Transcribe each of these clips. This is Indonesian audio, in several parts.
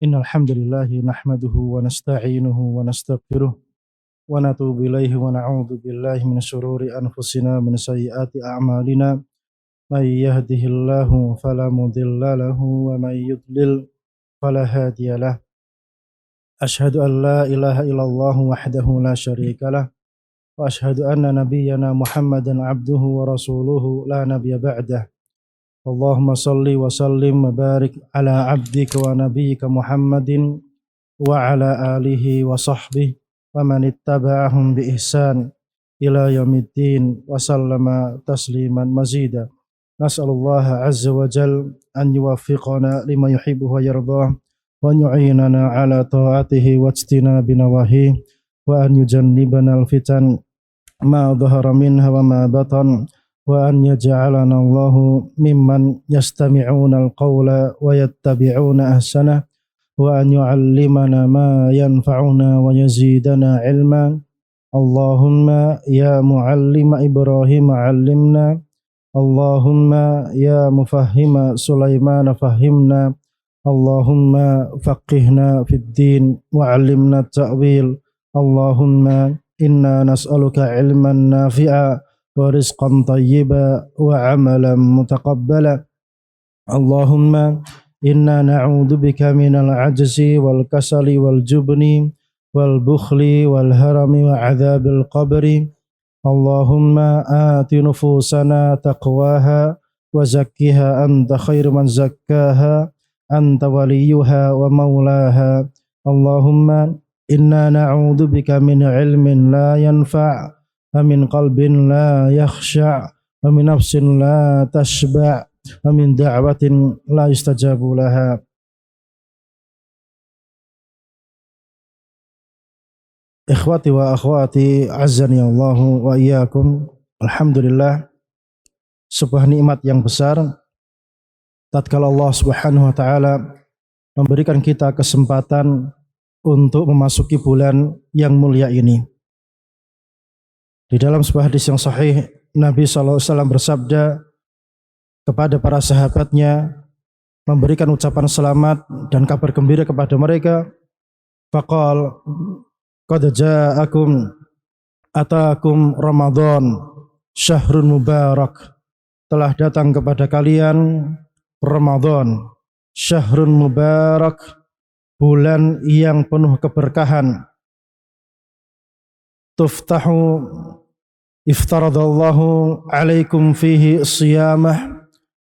Innal hamdalillah nahmaduhu wa nasta'inuhu wa nastaghfiruh wa natubu ilaihi wa na'udzu billahi min shururi anfusina min sayyiati a'malina may yahdihillahu fala mudilla lahu wa may yudlil fala hadiyalah. Ashhadu an la ilaha illallah wahdahu la syarika lah wa ashhadu anna nabiyyana Muhammadan abduhu wa rasuluhu la nabiyya ba'dah. Allahumma salli wa sallim wa barik ala abdika wa nabiyyika Muhammadin wa ala alihi wa sahbihi wa man ittaba'ahum bi ihsan ila yaumiddin wa sallama tasliman mazida. Nas'alullaha azza wa jal an yuwaffiqana lima yuhibbu wa yardah wa yu'inana ala ta'atihi wa ijtinabi nawahi wa an yujannibana al-fitan ma dhahara minha wa ma batan wa an yaj'alana Allahu mimman yastami'una al-qawla wa yattabi'una ahsana wa an yu'allimana ma yanfa'una wa yazidana ilman. Allahumma ya muallima Ibrahim 'allimna, Allahumma ya mufahhima Sulaiman fahhimna, Allahumma faqihna fid din wa 'allimna at-ta'wil. Allahumma inna nas'aluka ilman nafi'a wa rizqan tayyiba wa amalan mutaqabbala. Allahumma inna na'udzu bika minal ajzi wal kasali wal jubni wal bukhli wal harami wa adzabil qabri. Allahumma ati nufusana taqwaha wa zakkiha anta khairu man zakkaha anta waliyuha wa maulaha. Allahumma inna na'udzu bika min ilmin la yanfa' wa min qalbin la yakhsha' wa min nafsin la tashba' wa min da'watin la yustajabu laha. Ikhwati wa akhwati azzani Allahu wa iyyakum. Alhamdulillah, sebuah nikmat yang besar tatkala Allah Subhanahu wa taala memberikan kita kesempatan untuk memasuki bulan yang mulia ini. Di dalam sebuah hadis yang sahih, Nabi SAW bersabda kepada para sahabatnya, memberikan ucapan selamat dan kabar gembira kepada mereka. Faqal qad ja'akum atakum Ramadan syahrun mubarak. Telah datang kepada kalian Ramadan, syahrun mubarak, bulan yang penuh keberkahan. Tuftahu iftaradallahu alaikum fihi siyamah,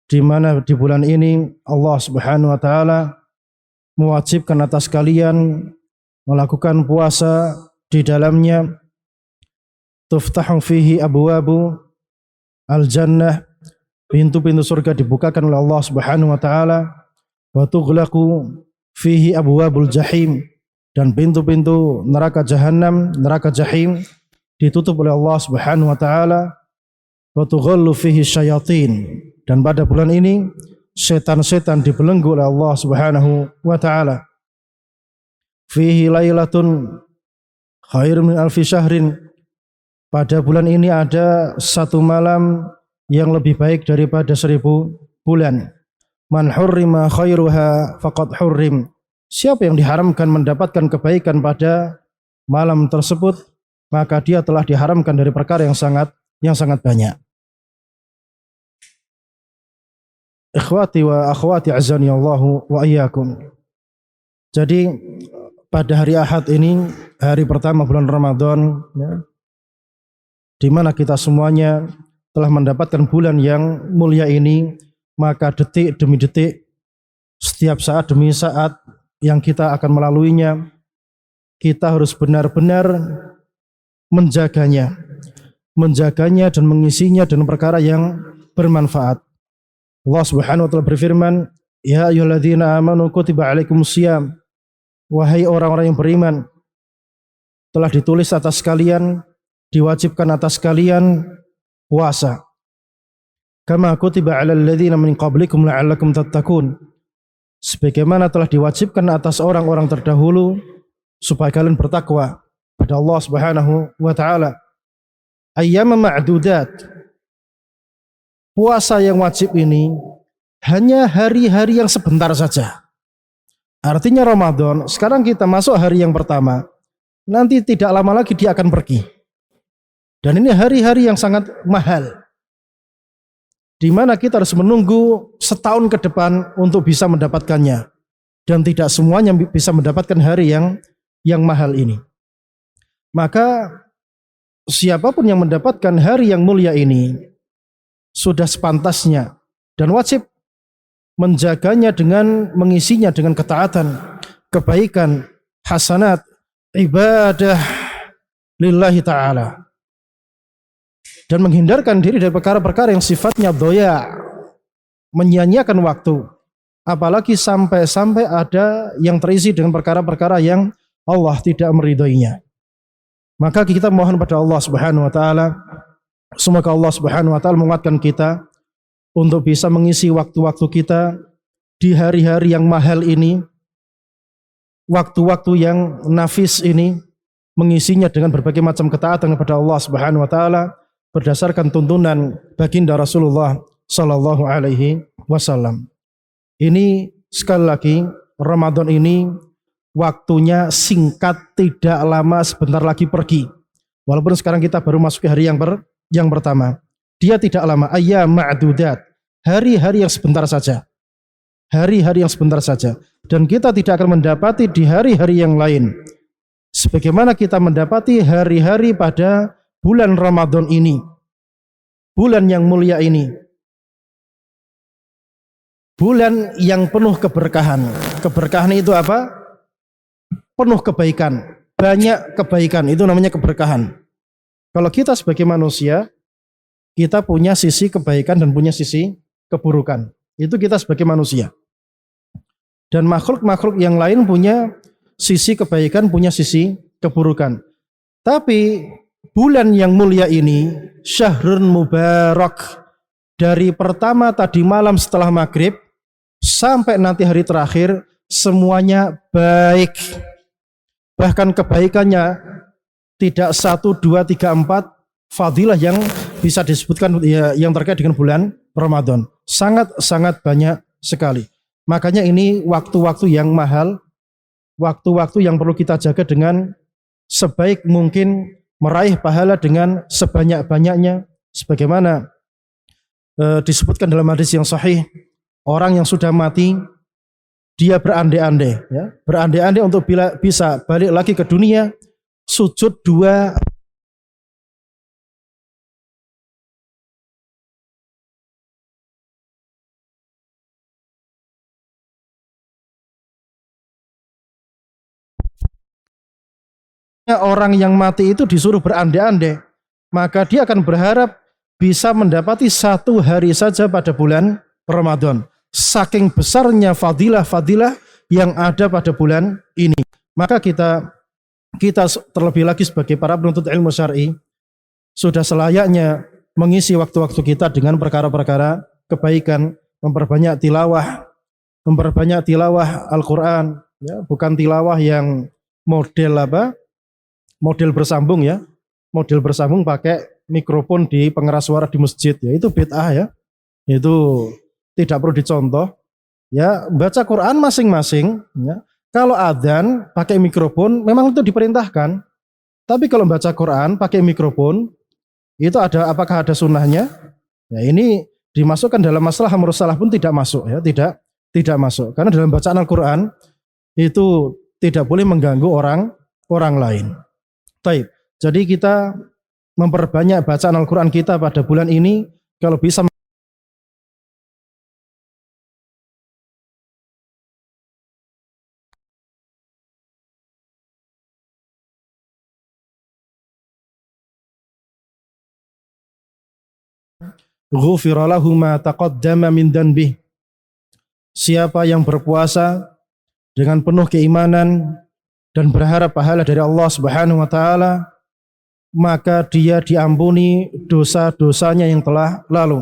di mana di bulan ini Allah Subhanahu wa taala mewajibkan atas kalian melakukan puasa di dalamnya. Tuftahu fihi abwabu al-jannah, pintu-pintu surga dibukakan oleh Allah Subhanahu wa taala. Wa tughlaqu fihi abwabul jahim, dan pintu-pintu neraka jahanam, neraka jahim ditutup oleh Allah Subhanahu wa taala. Wa tughallu fihi syayatin, dan pada bulan ini setan-setan dibelenggu oleh Allah Subhanahu wa taala. Fihi lailatun khairun min alfi syahrin, pada bulan ini ada satu malam yang lebih baik daripada 1000 bulan. Man hurrima khairuha faqad hurrim, siapa yang diharamkan mendapatkan kebaikan pada malam tersebut, maka dia telah diharamkan dari perkara yang sangat banyak. Ikhwati wa akhwati azani Allahu wa iyyakum. Jadi pada hari Ahad ini, hari pertama bulan Ramadan, ya, di mana kita semuanya telah mendapatkan bulan yang mulia ini, maka detik demi detik, setiap saat demi saat yang kita akan melaluinya, kita harus benar-benar menjaganya dan mengisinya dengan perkara yang bermanfaat. Allah Subhanahu wa taala berfirman, ya ayyuhalladzina amanu kutiba alaikumusiyam, wahai orang-orang yang beriman, telah ditulis atas kalian, diwajibkan atas kalian puasa. Kama kutiba alal ladzina min qablikum la'allakum tattaqun, sebagaimana telah diwajibkan atas orang-orang terdahulu supaya kalian bertakwa pada Allah Subhanahu wa taala. Ayyaman ma'dudat, puasa yang wajib ini hanya hari-hari yang sebentar saja. Artinya Ramadan, sekarang kita masuk hari yang pertama, nanti tidak lama lagi dia akan pergi. Dan ini hari-hari yang sangat mahal, di mana kita harus menunggu setahun ke depan untuk bisa mendapatkannya. Dan tidak semuanya bisa mendapatkan hari yang mahal ini. Maka siapapun yang mendapatkan hari yang mulia ini sudah sepantasnya dan wajib menjaganya dengan mengisinya dengan ketaatan, kebaikan, hasanat, ibadah lillahi ta'ala. Dan menghindarkan diri dari perkara-perkara yang sifatnya doya, menyia-nyiakan waktu. Apalagi sampai ada yang terisi dengan perkara-perkara yang Allah tidak meridhoinya. Maka kita mohon pada Allah Subhanahu wa taala, semoga Allah Subhanahu wa taala menguatkan kita untuk bisa mengisi waktu-waktu kita di hari-hari yang mahal ini, waktu-waktu yang nafis ini, mengisinya dengan berbagai macam ketaatan kepada Allah Subhanahu wa taala berdasarkan tuntunan baginda Rasulullah sallallahu alaihi wasallam. Ini sekali lagi, Ramadan ini waktunya singkat, tidak lama, sebentar lagi pergi. Walaupun sekarang kita baru masuk ke hari yang pertama. Dia tidak lama, ayyam ma'dudat, hari-hari yang sebentar saja. Hari-hari yang sebentar saja. Dan kita tidak akan mendapati di hari-hari yang lain sebagaimana kita mendapati hari-hari pada bulan Ramadan ini, bulan yang mulia ini, bulan yang penuh keberkahan. Keberkahan itu apa? Penuh kebaikan, banyak kebaikan, itu namanya keberkahan. Kalau kita sebagai manusia, kita punya sisi kebaikan dan punya sisi keburukan. Itu kita sebagai manusia. Dan makhluk-makhluk yang lain punya sisi kebaikan, punya sisi keburukan. Tapi bulan yang mulia ini, syahrun mubarak, dari pertama tadi malam setelah maghrib sampai nanti hari terakhir, semuanya baik. Bahkan kebaikannya tidak 1, 2, 3, 4 fadilah yang bisa disebutkan yang terkait dengan bulan Ramadan. Sangat-sangat banyak sekali. Makanya ini waktu-waktu yang mahal, waktu-waktu yang perlu kita jaga dengan sebaik mungkin, meraih pahala dengan sebanyak-banyaknya. Sebagaimana disebutkan dalam hadis yang sahih, orang yang sudah mati, dia berandai-andai, ya, berandai-andai untuk bisa balik lagi ke dunia, sujud 2 orang yang mati itu disuruh berandai-andai, maka dia akan berharap bisa mendapati 1 hari saja pada bulan Ramadan. Saking besarnya fadilah-fadilah yang ada pada bulan ini. Maka kita terlebih lagi sebagai para penuntut ilmu syar'i sudah selayaknya mengisi waktu-waktu kita dengan perkara-perkara kebaikan, memperbanyak tilawah Al-Quran, ya, bukan tilawah yang model bersambung, ya, model bersambung pakai mikrofon di pengeras suara di masjid, ya, itu bid'ah, ya, itu tidak perlu dicontoh, ya. Baca Quran masing-masing, ya. Kalau adzan pakai mikrofon memang itu diperintahkan, tapi kalau baca Quran pakai mikrofon itu apakah ada sunnahnya? Ya, ini dimasukkan dalam masalah mursalah pun tidak masuk, ya, tidak masuk, karena dalam bacaan Al-Quran itu tidak boleh mengganggu orang lain. Baik, jadi kita memperbanyak bacaan Al-Quran kita pada bulan ini, kalau bisa ghufira lahu ma taqaddama min dhanbih. Siapa yang berpuasa dengan penuh keimanan dan berharap pahala dari Allah Subhanahu wa taala, maka dia diampuni dosa-dosanya yang telah lalu.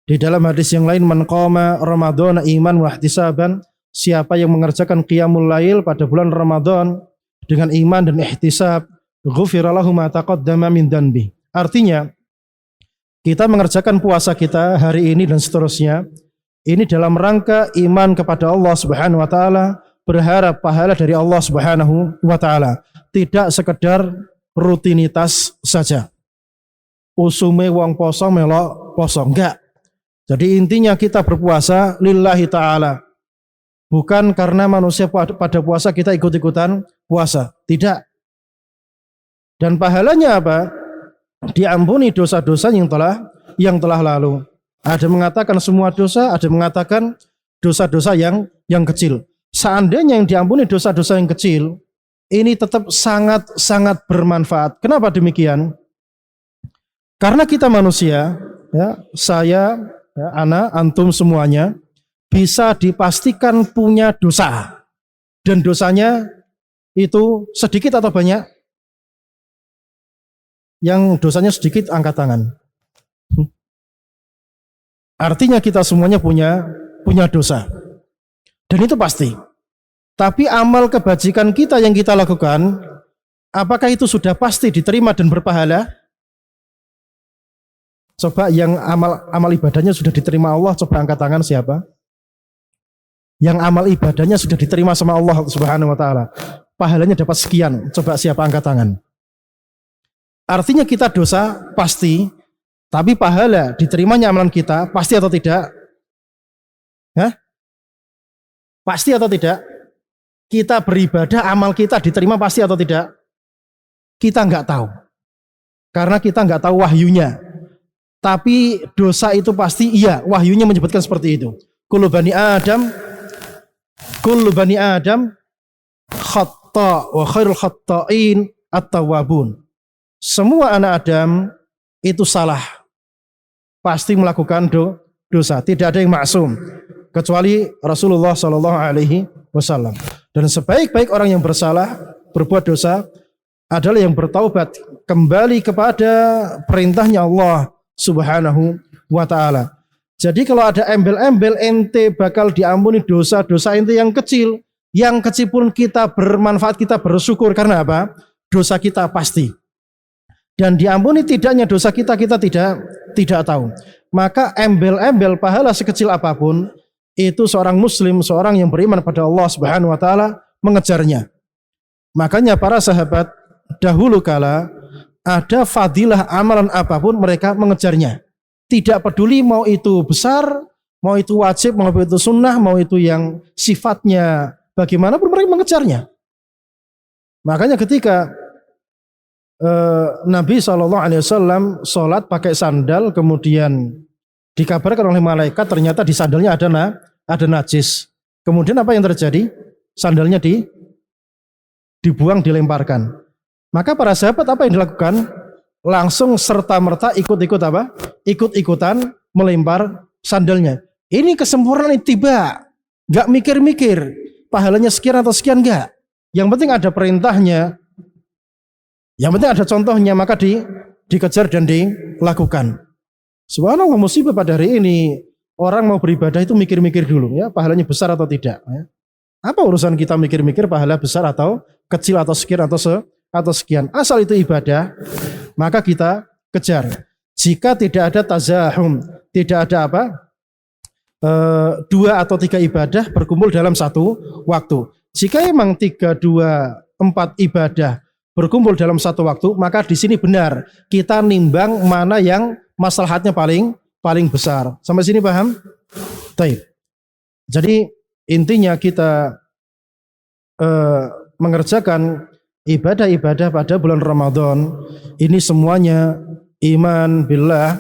Di dalam hadis yang lain, man qama ramadhana iman wa ihtisaban, siapa yang mengerjakan qiyamul lail pada bulan Ramadan dengan iman dan ihtisab, ghufira lahu ma taqaddama min dhanbi. Artinya, kita mengerjakan puasa kita hari ini dan seterusnya, ini dalam rangka iman kepada Allah Subhanahu wa taala berharap pahala dari Allah Subhanahu wa taala, tidak sekedar rutinitas saja. Usume wong poso melok poso, enggak. Jadi intinya kita berpuasa lillahi taala. Bukan karena manusia pada puasa kita ikut-ikutan puasa, tidak. Dan pahalanya apa? Diampuni dosa-dosa yang telah lalu. Ada mengatakan semua dosa, ada mengatakan dosa-dosa yang kecil. Seandainya yang diampuni dosa-dosa yang kecil, ini tetap sangat bermanfaat. Kenapa demikian? Karena kita manusia, ya, saya, ya, ana, antum semuanya bisa dipastikan punya dosa. Dan dosanya itu sedikit atau banyak? Yang dosanya sedikit angkat tangan. Artinya kita semuanya punya dosa. Dan itu pasti. Tapi amal kebajikan kita yang kita lakukan, apakah itu sudah pasti diterima dan berpahala? Coba yang amal ibadahnya sudah diterima Allah, coba angkat tangan siapa? Yang amal ibadahnya sudah diterima sama Allah Subhanahu wa taala. Pahalanya dapat sekian, coba siapa angkat tangan? Artinya kita dosa pasti, tapi pahala diterimanya amalan kita pasti atau tidak? Hah? Pasti atau tidak? Kita beribadah, amal kita diterima pasti atau tidak? Kita nggak tahu. Karena kita nggak tahu wahyunya. Tapi dosa itu pasti iya, wahyunya menyebutkan seperti itu. Kullu bani Adam khata' wa khairul khatta'in at-tawwabun. Semua anak Adam itu salah. Pasti melakukan dosa. Tidak ada yang maksum kecuali Rasulullah sallallahu alaihi wasallam. Dan sebaik-baik orang yang bersalah, berbuat dosa adalah yang bertaubat kembali kepada perintahnya Allah Subhanahu wa ta'ala. Jadi kalau ada embel-embel ente bakal diampuni dosa-dosa ente yang kecil pun kita bermanfaat, kita bersyukur. Karena apa? Dosa kita pasti. Dan diampuni tidaknya dosa kita tidak tahu. Maka embel-embel pahala sekecil apapun, itu seorang muslim, seorang yang beriman pada Allah Subhanahu wa ta'ala mengejarnya. Makanya para sahabat dahulu kala ada fadilah amalan apapun mereka mengejarnya. Tidak peduli mau itu besar, mau itu wajib, mau itu sunnah, mau itu yang sifatnya bagaimanapun mereka mengejarnya. Makanya ketika Nabi SAW sholat pakai sandal, kemudian dikabarkan oleh malaikat ternyata di sandalnya ada najis. Kemudian apa yang terjadi? Sandalnya dibuang, dilemparkan. Maka para sahabat apa yang dilakukan? Langsung serta-merta ikut-ikutan melempar sandalnya. Ini kesempurnaan ittiba. Gak mikir-mikir pahalanya sekian atau sekian, enggak. Yang penting ada perintahnya, yang penting ada contohnya, maka dikejar dan dilakukan. Subhanallah, musibah pada hari ini orang mau beribadah itu mikir-mikir dulu, ya, pahalanya besar atau tidak, ya. Apa urusan kita mikir-mikir pahala besar atau kecil atau sekian atau sekian? Asal itu ibadah, maka kita kejar. Jika tidak ada tazahum, tidak ada dua atau tiga ibadah berkumpul dalam satu waktu. Jika memang 3, 2, 4 ibadah berkumpul dalam satu waktu, maka di sini benar kita nimbang mana yang maslahatnya paling besar. Sampai sini paham? Baik. Jadi intinya kita mengerjakan ibadah-ibadah pada bulan Ramadan ini semuanya iman billah,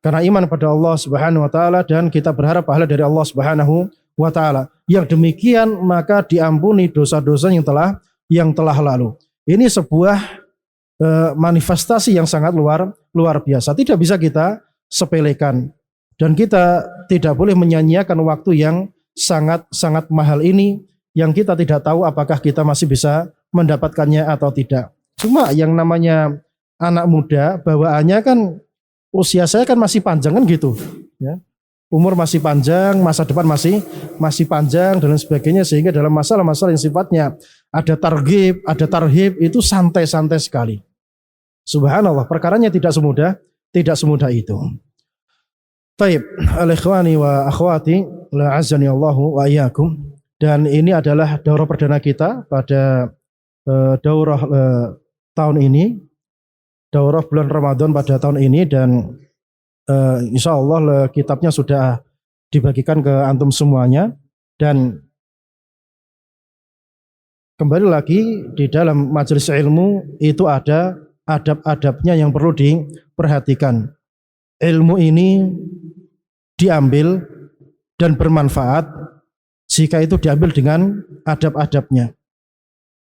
karena iman pada Allah Subhanahu wa taala dan kita berharap pahala dari Allah Subhanahu wa taala. Yang demikian maka diampuni dosa-dosa yang telah lalu. Ini sebuah manifestasi yang sangat luar biasa. Tidak bisa kita sepelekan dan kita tidak boleh menyanyiakan waktu yang sangat mahal ini yang kita tidak tahu apakah kita masih bisa mendapatkannya atau tidak. Cuma yang namanya anak muda, bawaannya kan usia saya kan masih panjang kan gitu, ya. Umur masih panjang, masa depan masih panjang dan sebagainya, sehingga dalam masalah-masalah yang sifatnya ada targhib, ada tarhib itu santai-santai sekali. Subhanallah, perkaranya tidak semudah itu. Baik, al-ikhwani wa akhwati, la azani Allahu wa iyyakum. Dan ini adalah daurah perdana kita pada daurah tahun ini, daurah bulan Ramadan pada tahun ini, dan insya Allah kitabnya sudah dibagikan ke antum semuanya. Dan kembali lagi di dalam majelis ilmu itu ada adab-adabnya yang perlu diperhatikan. Ilmu ini diambil dan bermanfaat jika itu diambil dengan adab-adabnya.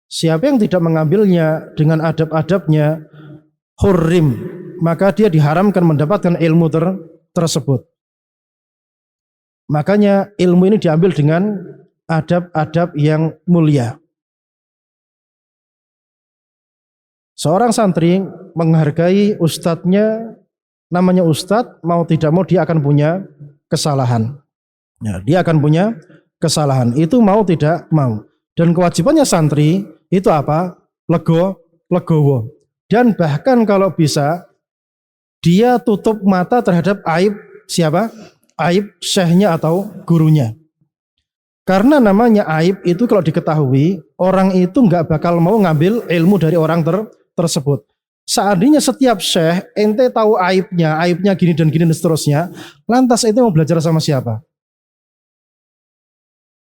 Siapa yang tidak mengambilnya dengan adab-adabnya, hurrim, maka dia diharamkan mendapatkan ilmu tersebut. Makanya ilmu ini diambil dengan adab-adab yang mulia. Seorang santri menghargai ustadznya, namanya ustadz, mau tidak mau dia akan punya kesalahan. Ya, dia akan punya kesalahan, itu mau tidak mau. Dan kewajibannya santri itu apa? Legowo. Dan bahkan kalau bisa dia tutup mata terhadap aib siapa? Aib syekhnya atau gurunya. Karena namanya aib itu kalau diketahui, orang itu nggak bakal mau ngambil ilmu dari orang tersebut. Seandainya setiap syekh ente tahu aibnya gini dan seterusnya, lantas ente mau belajar sama siapa?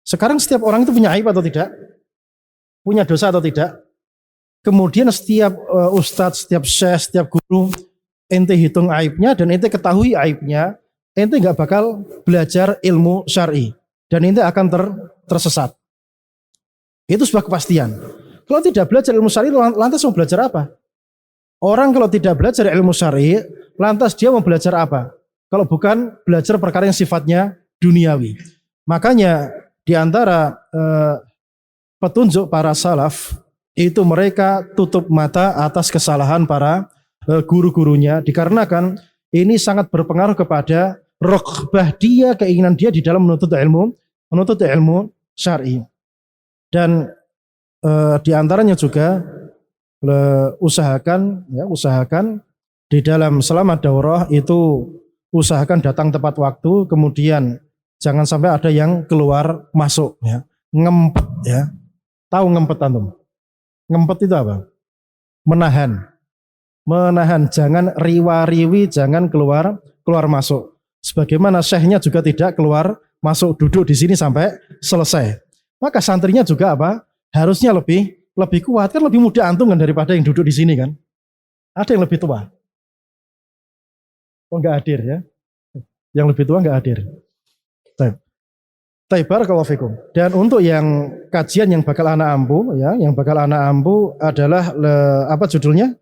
Sekarang setiap orang itu punya aib atau tidak? Punya dosa atau tidak? Kemudian setiap ustadz, setiap syekh, setiap guru, ente hitung aibnya dan ente ketahui aibnya, ente nggak bakal belajar ilmu syar'i dan ente akan tersesat. Itu sebuah kepastian. Kalau tidak belajar ilmu syar'i, lantas mau belajar apa? Orang kalau tidak belajar ilmu syar'i, lantas dia mau belajar apa? Kalau bukan belajar perkara yang sifatnya duniawi. Makanya di antara petunjuk para salaf itu mereka tutup mata atas kesalahan para guru-gurunya, dikarenakan ini sangat berpengaruh kepada raghbah dia, keinginan dia di dalam menuntut ilmu syar'i. Dan di antaranya juga usahakan di dalam selama daurah itu usahakan datang tepat waktu, kemudian jangan sampai ada yang keluar masuk ya. Ngempet ya. Tahu ngempet antum? Ngempet itu apa? Menahan, jangan riwa-riwi, jangan keluar masuk. Sebagaimana syekhnya juga tidak keluar masuk, duduk di sini sampai selesai. Maka santrinya juga apa? Harusnya lebih kuat, kan lebih muda antum kan daripada yang duduk di sini kan. Ada yang lebih tua. Oh enggak hadir ya. Yang lebih tua enggak hadir. Barakallahu fikum. Dan untuk yang kajian yang bakal anak ampu ya, yang bakal anak ampu adalah apa judulnya?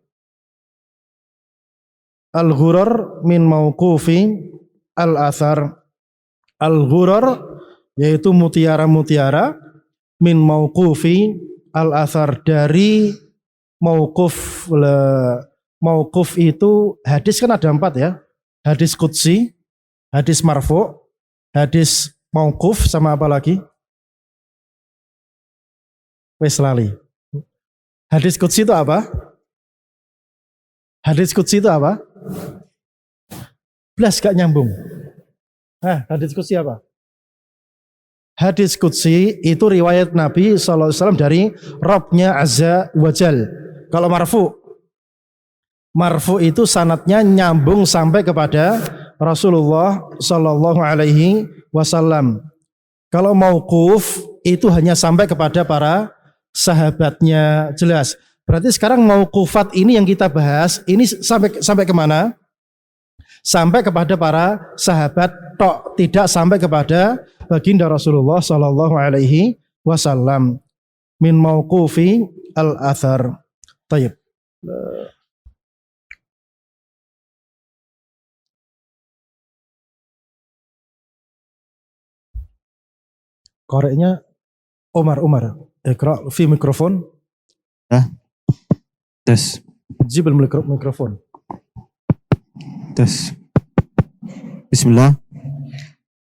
Al-Ghurar min mauqufi al-athar. Al-Ghurar yaitu mutiara-mutiara, min mauqufi al-athar, dari mauquf. Mauquf itu hadis kan ada 4 ya. Hadis qudsi, hadis marfu, hadis mauquf, sama apa lagi? Wes lali. Hadis qudsi itu apa? Hadis qudsi itu apa? Belas gak nyambung. Hadis qudsi apa? Hadis qudsi itu riwayat Nabi SAW dari Rabbnya Azza wa Jal. Kalau marfu itu sanadnya nyambung sampai kepada Rasulullah Sallallahu Alaihi Wasallam. Kalau mauquf itu hanya sampai kepada para sahabatnya, jelas. Berarti sekarang mauqufat ini yang kita bahas, ini sampai kemana? Sampai kepada para sahabat tok, tidak sampai kepada baginda Rasulullah Sallallahu Alaihi Wasallam. Min mauqufi al-athar. Tayyib. Koreknya Umar. Ikra fi mikrofon. Tes. Jibal mikrofon. Tes. Bismillah.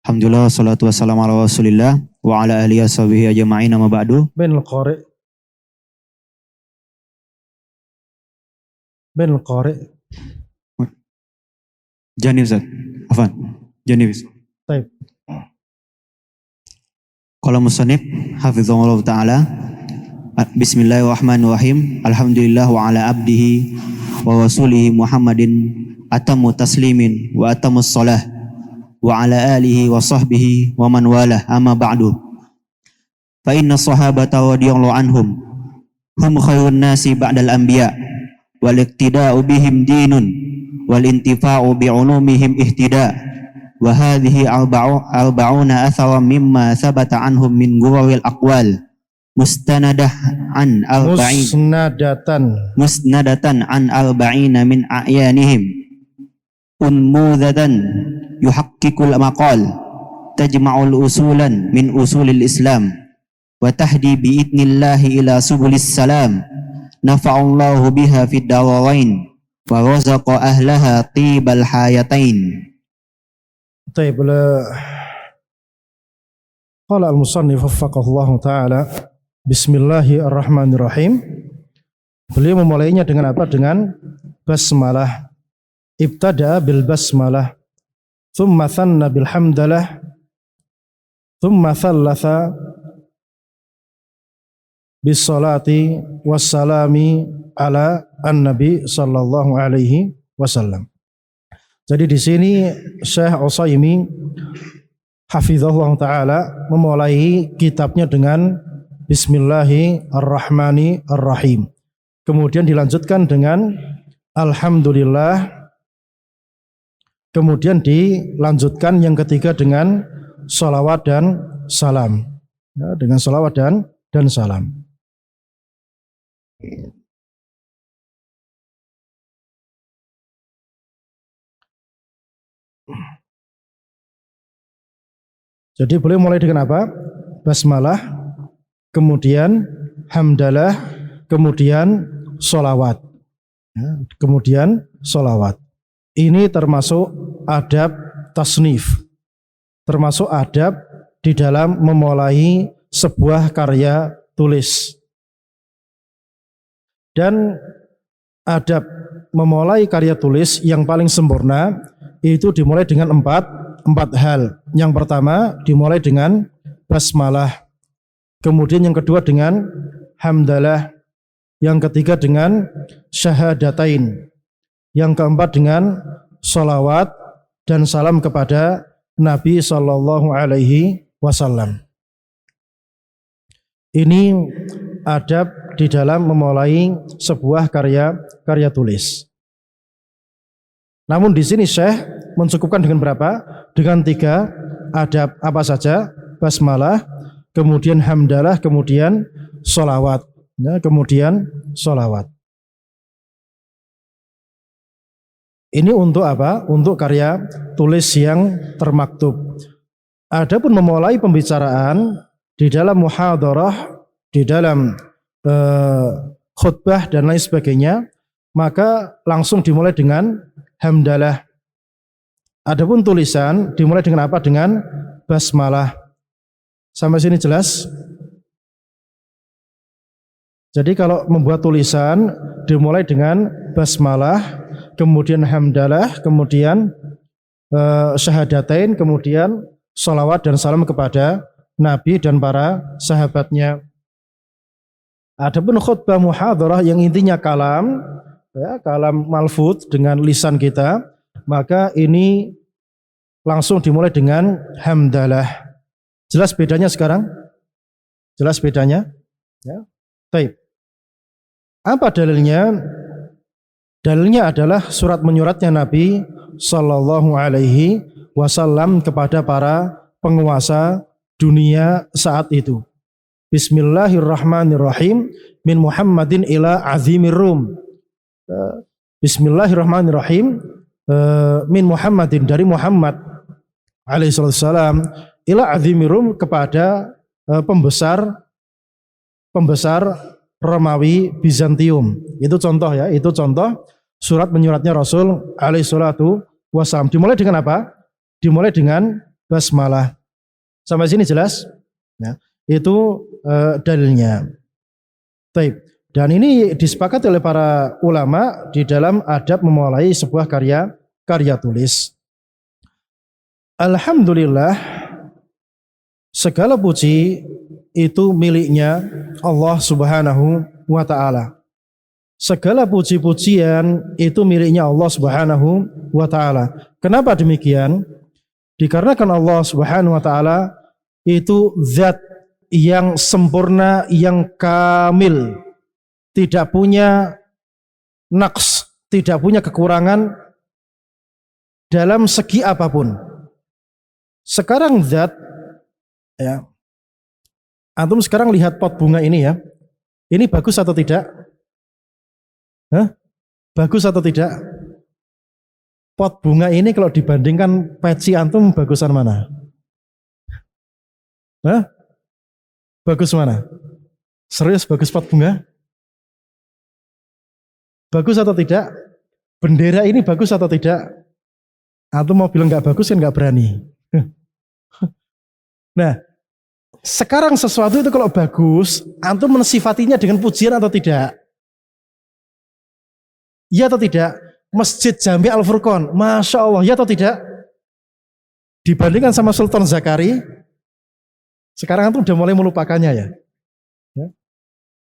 Alhamdulillah, salatu wassalamu ala Rasulillah wa ala alihi washabihi ajma'in, amma ba'du. Ben al-qari. Janib Ustaz. Afan. Janib. Baik. Qala musannif hafizahullah taala. Bismillahirrahmanirrahim. Alhamdulillah wa ala abdihi wa rasulihi Muhammadin atamu taslimin wa atamus salah wa ala alihi wa sahbihi wa man walah, amma ba'du. Fa inna sahabata radhiyallahu anhum hum khairun nasi ba'dal anbiya wal iqtida'u bihim dinun wal intifa'u bi ulumihim ihtida' wa hadhihi arba'una atharan mimma thabata anhum min ghuraril aqwal musnadatan an arba'ina min a'yanihim unmudatan yuhaqqikul maqal tajma'ul usulan min usulil islam wa tahdi bi idnillahi ila subulis salam nafa'allahu biha fid darain wa razaqa ahlaha tibal hayatain. Baik, qala al-musannif waffaqahullahu taala. Bismillahirrahmanirrahim. Beliau memulainya dengan apa? Dengan basmalah. Ibtada bil basmalah, thumma thanna bil hamdalah, thumma thallatha bis salati wassalami ala an-nabi sallallahu alaihi wasallam. Jadi di sini Syekh Utsaimin hafizahullah taala memulai kitabnya dengan Bismillahirrahmanirrahim. Kemudian dilanjutkan dengan Alhamdulillah. Kemudian dilanjutkan yang ketiga dengan sholawat dan salam. Ya, dengan sholawat dan salam. Jadi boleh mulai dengan apa? Basmalah, kemudian hamdalah, kemudian sholawat. Ya, kemudian sholawat. Ini termasuk adab tasnif, termasuk adab di dalam memulai sebuah karya tulis. Dan adab memulai karya tulis yang paling sempurna itu dimulai dengan empat hal. Yang pertama dimulai dengan basmalah, kemudian yang kedua dengan hamdalah, yang ketiga dengan syahadatain, yang keempat dengan sholawat dan salam kepada Nabi sallallahu alaihi wasallam. Ini adab di dalam memulai sebuah karya tulis. Namun di sini Syekh mencukupkan dengan berapa? Dengan 3 adab apa saja? Basmalah, kemudian hamdalah, kemudian sholawat. Ya, kemudian sholawat. Ini untuk apa? Untuk karya tulis yang termaktub. Adapun memulai pembicaraan di dalam muhadarah, di dalam khutbah dan lain sebagainya, maka langsung dimulai dengan hamdalah. Adapun tulisan dimulai dengan apa? Dengan basmalah. Sampai sini jelas? Jadi kalau membuat tulisan dimulai dengan basmalah, kemudian hamdalah, kemudian syahadatain, kemudian sholawat dan salam kepada Nabi dan para sahabatnya. Adapun khutbah muhadarah yang intinya kalam, ya, kalam malfuz dengan lisan kita, maka ini langsung dimulai dengan hamdalah. Jelas bedanya sekarang? Jelas bedanya? Ya. Baik. Apa dalilnya? Dalilnya adalah surat menyuratnya Nabi sallallahu alaihi wasallam kepada para penguasa dunia saat itu. Bismillahirrahmanirrahim min Muhammadin ila azimir Rum. Bismillahirrahmanirrahim min Muhammadin, dari Muhammad alaihi salam, ila azimir Rum, kepada pembesar Romawi Bizantium. Itu contoh ya, itu contoh surat menyuratnya Rasul alaihi salatu wasallam. Dimulai dengan apa? Dimulai dengan basmalah. Sampai sini jelas? Ya, itu dalilnya. Baik. Dan ini disepakati oleh para ulama di dalam adab memulai sebuah karya tulis. Alhamdulillah, segala puji itu miliknya Allah Subhanahu wa ta'ala. Segala puji-pujian itu miliknya Allah Subhanahu wa ta'ala. Kenapa demikian? Dikarenakan Allah Subhanahu wa ta'ala itu zat yang sempurna, yang kamil, tidak punya naqs, tidak punya kekurangan dalam segi apapun. Sekarang zat, ya, antum sekarang lihat pot bunga ini ya, ini bagus atau tidak? Hah? Bagus atau tidak? Pot bunga ini kalau dibandingkan peci antum bagusan mana? Hah? Bagus mana? Serius bagus pot bunga? Bagus atau tidak? Bendera ini bagus atau tidak? Antum mau bilang nggak bagus kan nggak berani. Nah, sekarang sesuatu itu kalau bagus, antum mensifatinya dengan pujian atau tidak? Ya atau tidak? Masjid Jami Al-Furqon, Masya Allah, ya atau tidak? Dibandingkan sama Sultan Zakari, sekarang antum udah mulai melupakannya ya.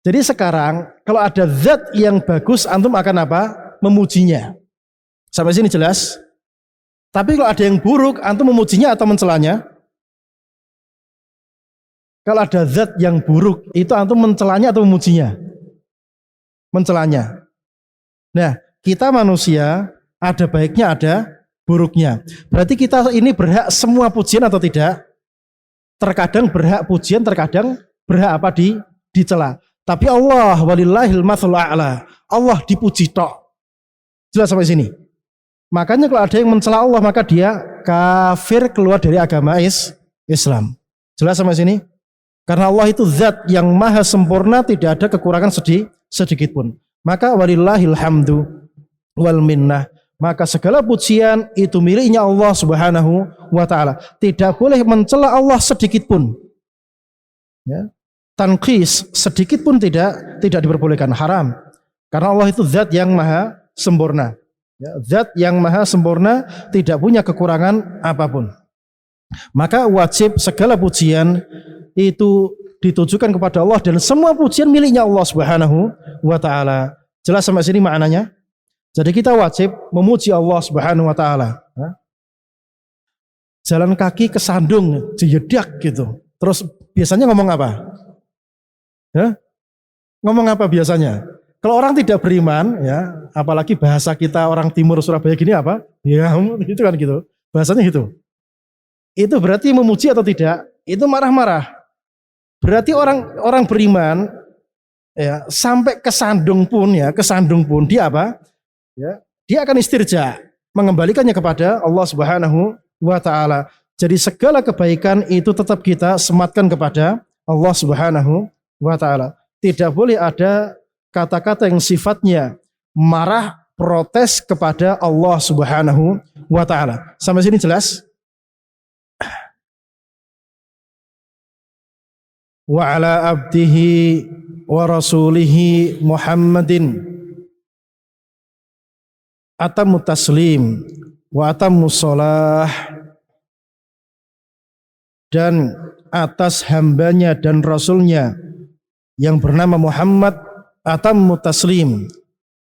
Jadi sekarang kalau ada zat yang bagus, antum akan apa? Memujinya. Sampai sini jelas? Tapi kalau ada yang buruk, antum memujinya atau mencelanya? Kalau ada zat yang buruk, itu antum mencelanya atau memujinya? Mencelanya. Nah, kita manusia ada baiknya, ada buruknya. Berarti kita ini berhak semua pujian atau tidak? Terkadang berhak pujian, terkadang berhak apa? Dicela. Tapi Allah walillahil matsalul a'la. Allah dipuji tok. Jelas sampai sini. Makanya kalau ada yang mencela Allah, maka dia kafir, keluar dari agama Islam. Jelas sampai sini? Karena Allah itu zat yang maha sempurna, tidak ada kekurangan sedikit pun. Maka walillahil hamdu wal minnah. Maka segala pujian itu miliknya Allah Subhanahu wa ta'ala. Tidak boleh mencela Allah sedikit pun. Ya. Tanqis sedikit pun tidak diperbolehkan, haram. Karena Allah itu zat yang maha sempurna. Ya, zat yang maha sempurna, tidak punya kekurangan apapun. Maka wajib segala pujian itu ditujukan kepada Allah, dan semua pujian miliknya Allah Subhanahu wa ta'ala. Jelas sampai sini maknanya? Jadi kita wajib memuji Allah Subhanahu wa ta'ala. Jalan kaki kesandung, jejedak gitu. Terus biasanya ngomong apa? Ya? Ngomong apa biasanya? Kalau orang tidak beriman, ya, apalagi bahasa kita orang timur Surabaya gini apa? Ya, gitu kan gitu. Bahasanya gitu. Itu berarti memuji atau tidak? Itu marah-marah. Berarti orang beriman, ya, sampai kesandung pun dia apa? Ya, dia akan istirja, mengembalikannya kepada Allah Subhanahu wa ta'ala. Jadi segala kebaikan itu tetap kita sematkan kepada Allah Subhanahu wa ta'ala. Tidak boleh ada kata-kata yang sifatnya marah, protes kepada Allah Subhanahu wa ta'ala. Sampai sini jelas? Wa ala abdihi wa rasulihi Muhammadin atammu taslim wa atammu sholah, dan atas hambanya dan rasulnya yang bernama Muhammad atammu taslim,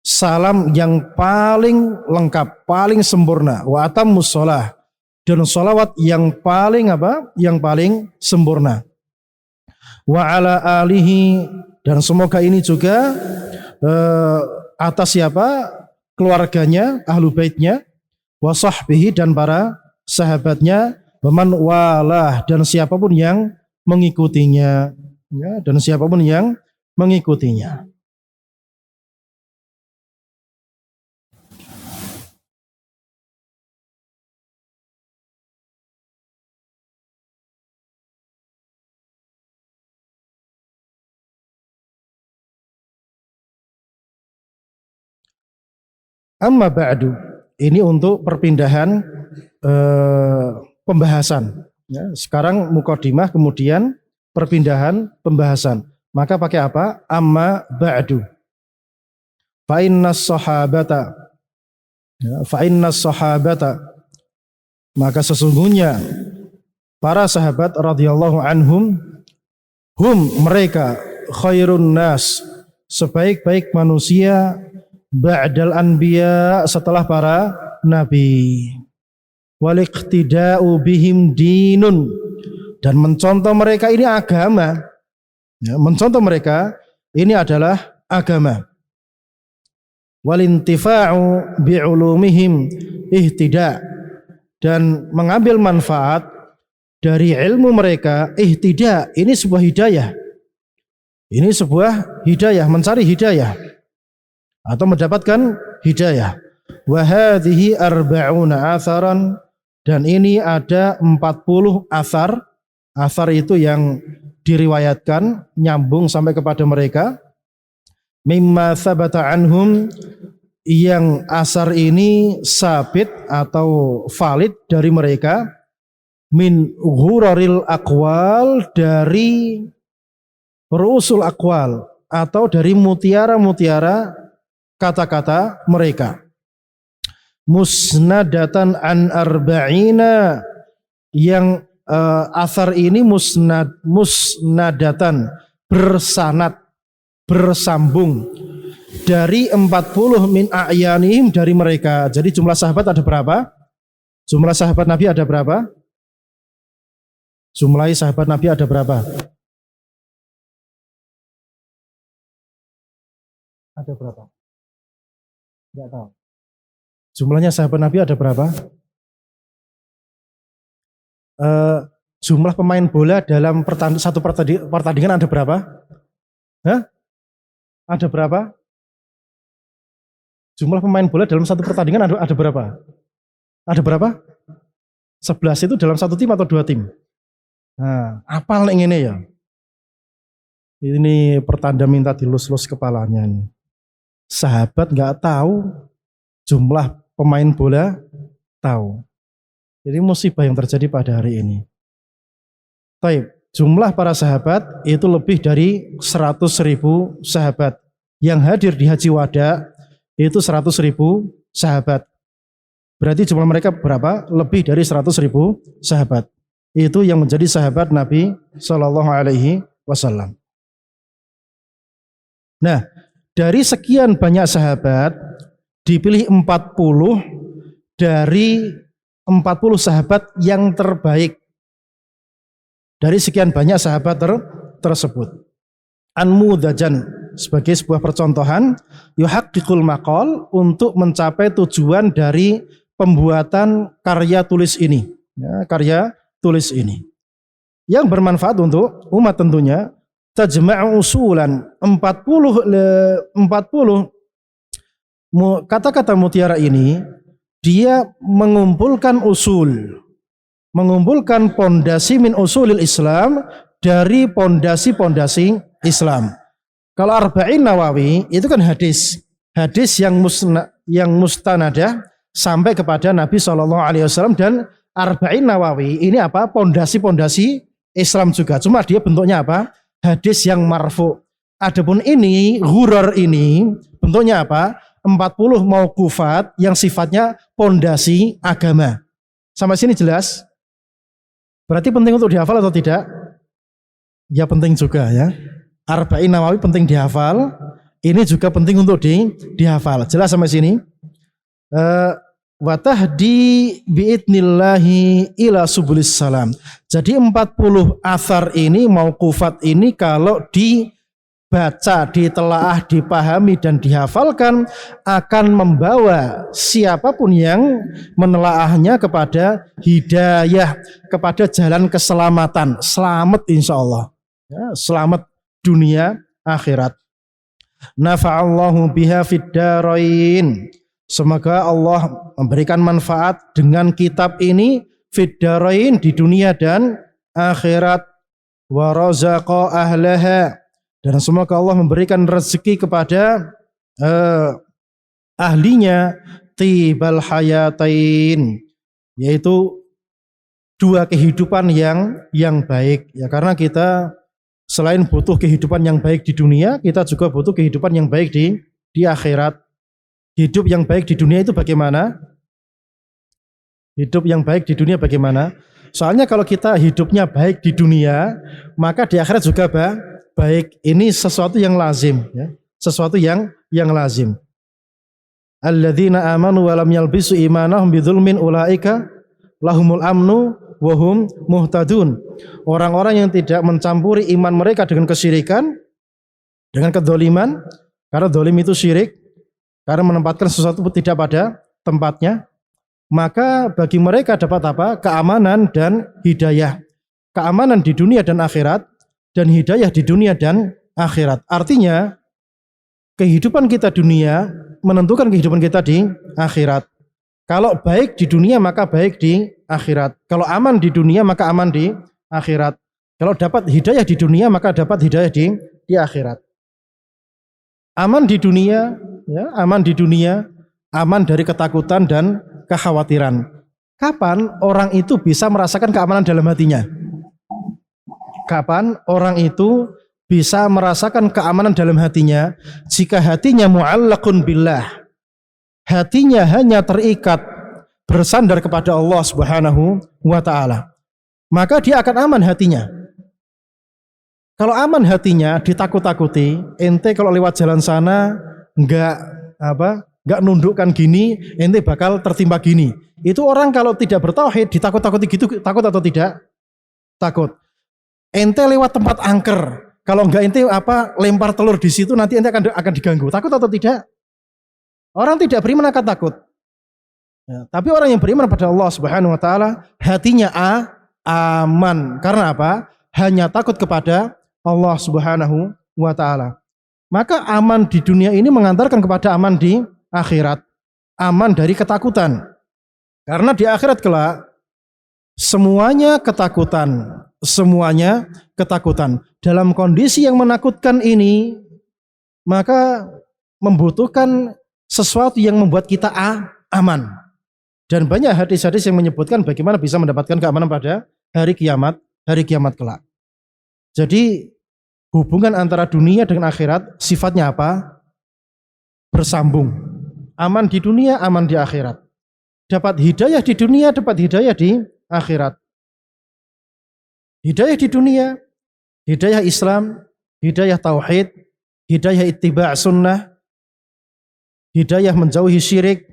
salam yang paling lengkap, paling sempurna, wa atammu sholah, dan sholawat yang paling apa? Yang paling sempurna. Wa ala alihi, dan semoga ini juga atas siapa? Keluarganya, ahlu baitnya, wa sahbihi, dan para sahabatnya, waman walah, dan siapapun yang mengikutinya, ya, dan siapapun yang mengikutinya. Amma ba'du, ini untuk perpindahan pembahasan. Ya, sekarang muqaddimah, kemudian perpindahan pembahasan. Maka pakai apa? Amma ba'du. Fa innas sahabata, ya, fa innas sahabata, maka sesungguhnya para sahabat radhiyallahu anhum, hum mereka khairun nas, sebaik-baik manusia, ba'dal anbiya, setelah para nabi. Wal iqtida'u bihim dinun, dan mencontoh mereka ini agama. Ya, mencontoh mereka ini adalah agama. Walintifa'u bi'ulumihim ihtida, dan mengambil manfaat dari ilmu mereka ihtida, ini sebuah hidayah. Ini sebuah hidayah, mencari hidayah atau mendapatkan hidayah. Wa hadhihi arba'una atharan, dan ini ada 40 athar. Athar itu yang diriwayatkan nyambung sampai kepada mereka. Mimma thabata anhum, yang asar ini sabit atau valid dari mereka. Min ghuraril aqwal, dari ru'usul aqwal atau dari mutiara-mutiara kata-kata mereka. Musnadatan an arba'ina, yang asar ini musnadatan, bersanad, bersambung dari 40 min a'yanihim, dari mereka. Jadi jumlah sahabat ada berapa? Jumlah sahabat Nabi ada berapa? Jumlah sahabat Nabi ada berapa? Ada berapa? Tidak tahu. Jumlahnya sahabat Nabi ada berapa? Jumlah pemain bola dalam satu pertandingan ada berapa? Hah? Ada berapa? Jumlah pemain bola dalam satu pertandingan ada berapa? Ada berapa? 11 itu dalam satu tim atau dua tim? Nah, apal nih ini ya. Ini pertanda minta dilus-lus kepalanya nih. Sahabat nggak tahu, jumlah pemain bola tahu. Jadi musibah yang terjadi pada hari ini. Baik, jumlah para sahabat itu lebih dari 100.000 sahabat. Yang hadir di Haji Wada itu 100.000 sahabat. Berarti jumlah mereka berapa? Lebih dari 100.000 sahabat. Itu yang menjadi sahabat Nabi Shallallahu Alaihi Wasallam. Nah, dari sekian banyak sahabat dipilih 40 dari 40 sahabat yang terbaik dari sekian banyak sahabat tersebut. Anmudajan, sebagai sebuah percontohan, yuhaqqiqul maqal, untuk mencapai tujuan dari pembuatan karya tulis ini. Ya, karya tulis ini yang bermanfaat untuk umat tentunya. Tajma'u usulan, 40 kata-kata mutiara ini dia mengumpulkan usul, mengumpulkan pondasi min usulil Islam, dari pondasi-pondasi Islam. Kalau Arba'in Nawawi itu kan hadis yang mustanadah sampai kepada Nabi SAW, dan Arba'in Nawawi ini apa? Pondasi-pondasi Islam juga. Cuma dia bentuknya apa? Hadis yang marfu. Adapun ini ghurar ini bentuknya apa? 40 mauqufat yang sifatnya pondasi agama. Sampai sini jelas? Berarti penting untuk dihafal atau tidak? Ya penting juga ya. Arba'in Nawawi penting dihafal. Ini juga penting untuk dihafal. Jelas sampai sini? Wa tahdi bi'idnillahi ila subulis salam. Jadi 40 athar ini, mauqufat ini, kalau dibaca, ditelaah, dipahami dan dihafalkan, akan membawa siapapun yang menelaahnya kepada hidayah, kepada jalan keselamatan, selamat insyaallah ya, selamat dunia akhirat. Nafa'allahu biha fid darain. Semoga Allah memberikan manfaat dengan kitab ini fid darain, di dunia dan akhirat. Wa razaqa ahlaha, dan semoga Allah memberikan rezeki kepada ahlinya tibal hayatain, yaitu dua kehidupan yang baik ya. Karena kita selain butuh kehidupan yang baik di dunia, kita juga butuh kehidupan yang baik di akhirat. Hidup yang baik di dunia itu bagaimana? Hidup yang baik di dunia bagaimana? Soalnya kalau kita hidupnya baik di dunia, maka di akhirat juga baik. Ini sesuatu yang lazim, ya. Sesuatu yang lazim. Alladzina amanu wa lam yalbisu imanahum bidzulmin ulaika lahumul amnu wa hum muhtadun. Orang-orang yang tidak mencampuri iman mereka dengan kesyirikan, dengan kedzaliman, karena zalim itu syirik, karena menempatkan sesuatu tidak pada tempatnya, maka bagi mereka dapat apa? Keamanan dan hidayah. Keamanan di dunia dan akhirat, dan hidayah di dunia dan akhirat. Artinya kehidupan kita dunia menentukan kehidupan kita di akhirat. Kalau baik di dunia maka baik di akhirat. Kalau aman di dunia maka aman di akhirat. Kalau dapat hidayah di dunia maka dapat hidayah di akhirat. Aman di dunia, ya, aman di dunia, aman dari ketakutan dan kekhawatiran. Kapan orang itu bisa merasakan keamanan dalam hatinya? Kapan orang itu bisa merasakan keamanan dalam hatinya? Jika hatinya mu'allaqun billah, hatinya hanya terikat bersandar kepada Allah Subhanahu wa ta'ala, maka dia akan aman hatinya. Kalau aman hatinya, ditakut-takuti, ente kalau lewat jalan sana enggak nundukkan gini, ente bakal tertimpa gini. Itu orang kalau tidak bertauhid ditakut-takuti gitu, takut atau tidak? Takut. Ente lewat tempat angker, kalau enggak ente lempar telur di situ nanti ente akan diganggu. Takut atau tidak? Orang tidak beriman akan takut. Ya, tapi orang yang beriman pada Allah Subhanahu wa taala hatinya aman. Karena apa? Hanya takut kepada Allah Subhanahu wa taala. Maka aman di dunia ini mengantarkan kepada aman di akhirat. Aman dari ketakutan. Karena di akhirat kelak semuanya ketakutan. Semuanya ketakutan. Dalam kondisi yang menakutkan ini, maka membutuhkan sesuatu yang membuat kita aman. Dan banyak hadis-hadis yang menyebutkan bagaimana bisa mendapatkan keamanan pada hari kiamat kelak. Jadi hubungan antara dunia dengan akhirat sifatnya apa? Bersambung. Aman di dunia, aman di akhirat. Dapat hidayah di dunia, dapat hidayah di akhirat. Hidayah di dunia, hidayah Islam, hidayah tauhid, hidayah ittiba' sunnah, hidayah menjauhi syirik,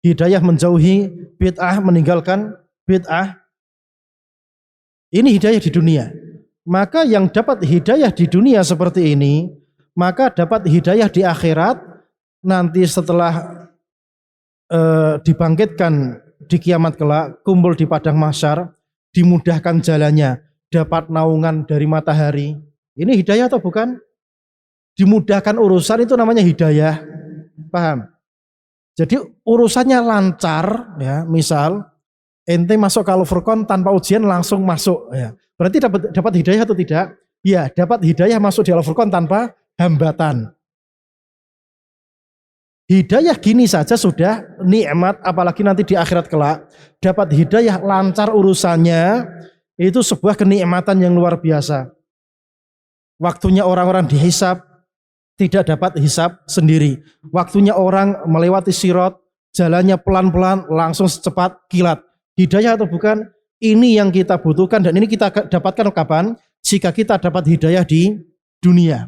hidayah menjauhi bid'ah, meninggalkan bid'ah. Ini hidayah di dunia. Maka yang dapat hidayah di dunia seperti ini, maka dapat hidayah di akhirat. Nanti setelah dibangkitkan di kiamat kelak, kumpul di padang mahsyar, dimudahkan jalannya, dapat naungan dari matahari. Ini hidayah atau bukan? Dimudahkan urusan itu namanya hidayah. Paham? Jadi urusannya lancar, ya. Misal ente masuk ke Al-Furqan tanpa ujian langsung masuk, ya. Berarti dapat hidayah atau tidak? Ya, dapat hidayah masuk di Al-Furqan tanpa hambatan. Hidayah gini saja sudah nikmat, apalagi nanti di akhirat kelak dapat hidayah lancar urusannya, itu sebuah kenikmatan yang luar biasa. Waktunya orang-orang dihisab tidak dapat hisab sendiri. Waktunya orang melewati sirat, jalannya pelan-pelan langsung secepat kilat. Hidayah atau bukan? Ini yang kita butuhkan dan ini kita dapatkan kapan? Jika kita dapat hidayah di dunia.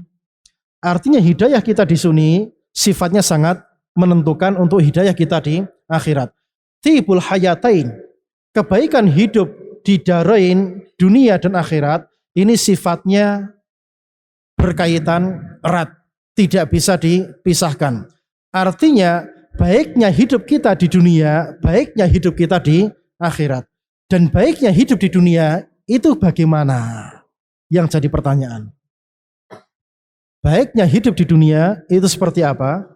Artinya hidayah kita di sini sifatnya sangat menentukan untuk hidayah kita di akhirat. Tibul hayatain, kebaikan hidup di darain, dunia dan akhirat, ini sifatnya berkaitan erat, tidak bisa dipisahkan. Artinya baiknya hidup kita di dunia, baiknya hidup kita di akhirat. Dan baiknya hidup di dunia itu bagaimana? Yang jadi pertanyaan. Baiknya hidup di dunia itu seperti apa?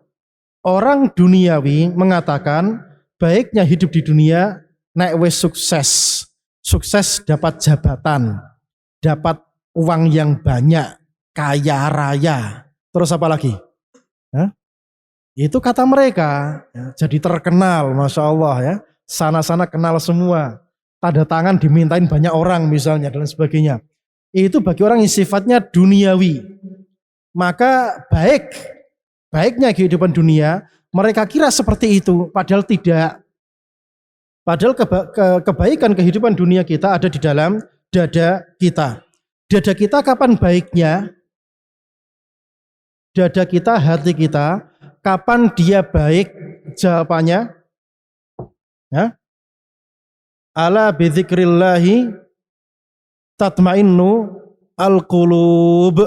Orang duniawi mengatakan baiknya hidup di dunia naik wes sukses. Sukses dapat jabatan, dapat uang yang banyak, kaya raya. Terus apa lagi? Hah? Itu kata mereka, ya, jadi terkenal, Masya Allah ya. Sana-sana kenal semua. Tanda tangan dimintain banyak orang misalnya dan sebagainya. Itu bagi orang yang sifatnya duniawi. Maka baiknya kehidupan dunia, mereka kira seperti itu, padahal tidak. Padahal kebaikan kehidupan dunia kita ada di dalam dada kita. Dada kita kapan baiknya? Dada kita, hati kita, kapan dia baik? Jawabannya, ya? Ala bidzikrillahi tatmainnu al-qulub.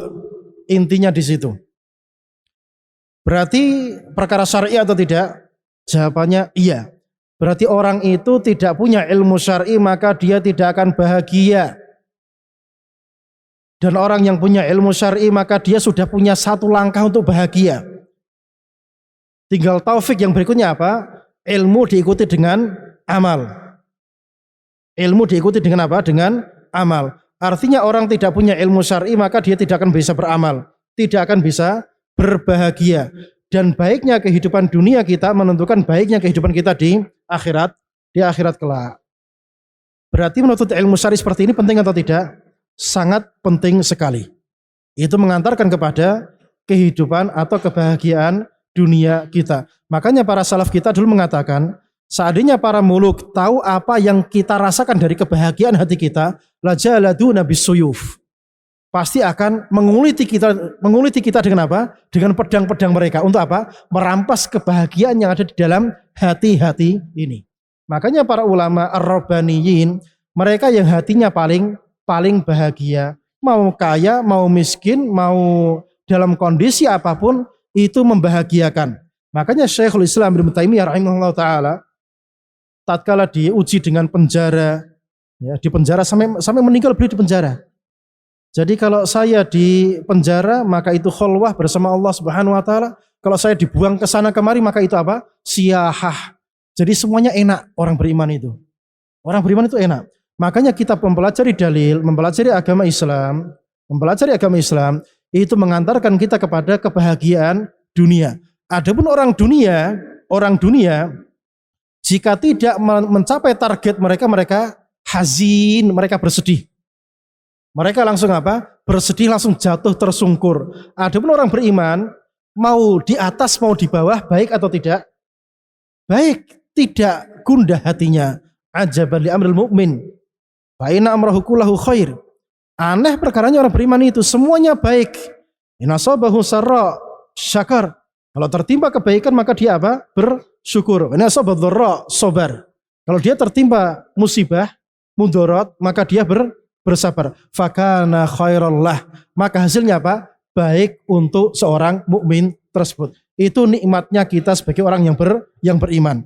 Intinya di situ. Berarti perkara syar'i atau tidak? Jawabannya iya. Berarti orang itu tidak punya ilmu syar'i, maka dia tidak akan bahagia. Dan orang yang punya ilmu syar'i, maka dia sudah punya satu langkah untuk bahagia. Tinggal taufik yang berikutnya apa? Ilmu diikuti dengan amal. Ilmu diikuti dengan apa? Dengan amal. Artinya orang tidak punya ilmu syar'i, maka dia tidak akan bisa beramal, tidak akan bisa berbahagia. Dan baiknya kehidupan dunia kita menentukan baiknya kehidupan kita di akhirat kelak. Berarti menuntut ilmu syar'i seperti ini penting atau tidak? Sangat penting sekali. Itu mengantarkan kepada kehidupan atau kebahagiaan dunia kita. Makanya para salaf kita dulu mengatakan, seandainya para muluk tahu apa yang kita rasakan dari kebahagiaan hati kita, lajaladuna bisuyuf. Pasti akan menguliti kita dengan apa? Dengan pedang-pedang mereka. Untuk apa? Merampas kebahagiaan yang ada di dalam hati-hati ini. Makanya para ulama ar-rabbaniyin, mereka yang hatinya paling bahagia, mau kaya, mau miskin, mau dalam kondisi apapun, itu membahagiakan. Makanya Syekhul Islam Ibnu Taimiyah rahimahullah taala tatkala diuji dengan penjara, ya, di penjara sampai meninggal beliau di penjara. Jadi kalau saya di penjara maka itu kholwah bersama Allah Subhanahu wa taala. Kalau saya dibuang ke sana kemari maka itu apa? Siyahah. Jadi semuanya enak orang beriman itu. Orang beriman itu enak. Makanya kita mempelajari dalil, mempelajari agama Islam itu mengantarkan kita kepada kebahagiaan dunia. Adapun orang dunia jika tidak mencapai target mereka hazin, mereka bersedih. Mereka langsung apa? Bersedih, langsung jatuh tersungkur. Adapun orang beriman, mau di atas mau di bawah, baik atau tidak? Baik, tidak gundah hatinya. Ajaban li amril mu'min. Fa inna amrahu kullahu khair. Aneh perkaranya orang beriman itu, semuanya baik. In asabahu sarra syakar. Kalau tertimpa kebaikan maka dia apa? Bersyukur. In asabahu dharra sabar. Kalau dia tertimpa musibah, mudarat, maka dia bersabar. Fakana khairallah. Maka hasilnya apa? Baik untuk seorang mukmin tersebut. Itu nikmatnya kita sebagai orang yang beriman.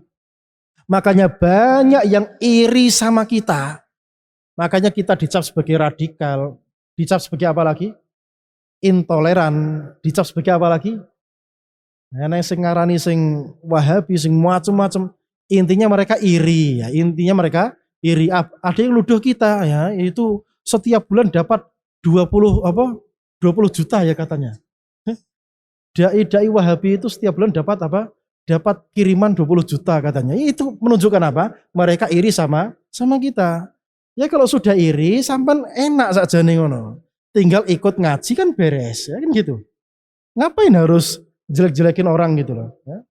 Makanya banyak yang iri sama kita. Makanya kita dicap sebagai radikal. Dicap sebagai apa lagi? Intoleran. Dicap sebagai apa lagi? Nah, sing ngarani sing Wahabi, sing macam-macam. Intinya mereka iri ya. Intinya mereka iri. Ada yang nuduh kita ya, itu setiap bulan dapat 20 juta ya katanya. Dai Wahabi itu setiap bulan dapat apa? Dapat kiriman 20 juta katanya. Itu menunjukkan apa? Mereka iri sama kita. Ya kalau sudah iri sampai enak saja nih ngono. Tinggal ikut ngaji kan beres, ya kan gitu. Ngapain harus jelek-jelekin orang gitu loh, ya.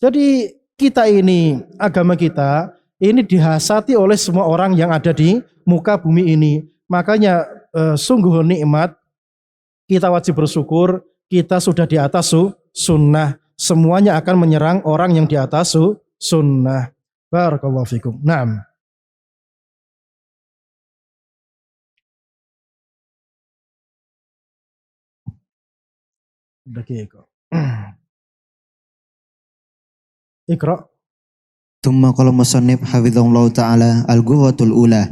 Jadi kita ini, agama kita ini dihasati oleh semua orang yang ada di muka bumi ini. Makanya sungguh nikmat, kita wajib bersyukur, kita sudah di atas sunnah. Semuanya akan menyerang orang yang di atas sunnah. Barakallahu fikum. Naam. Dakiqa. Iqra. Thumma qala musannif hafizahullah ta'ala al-ghurratul ula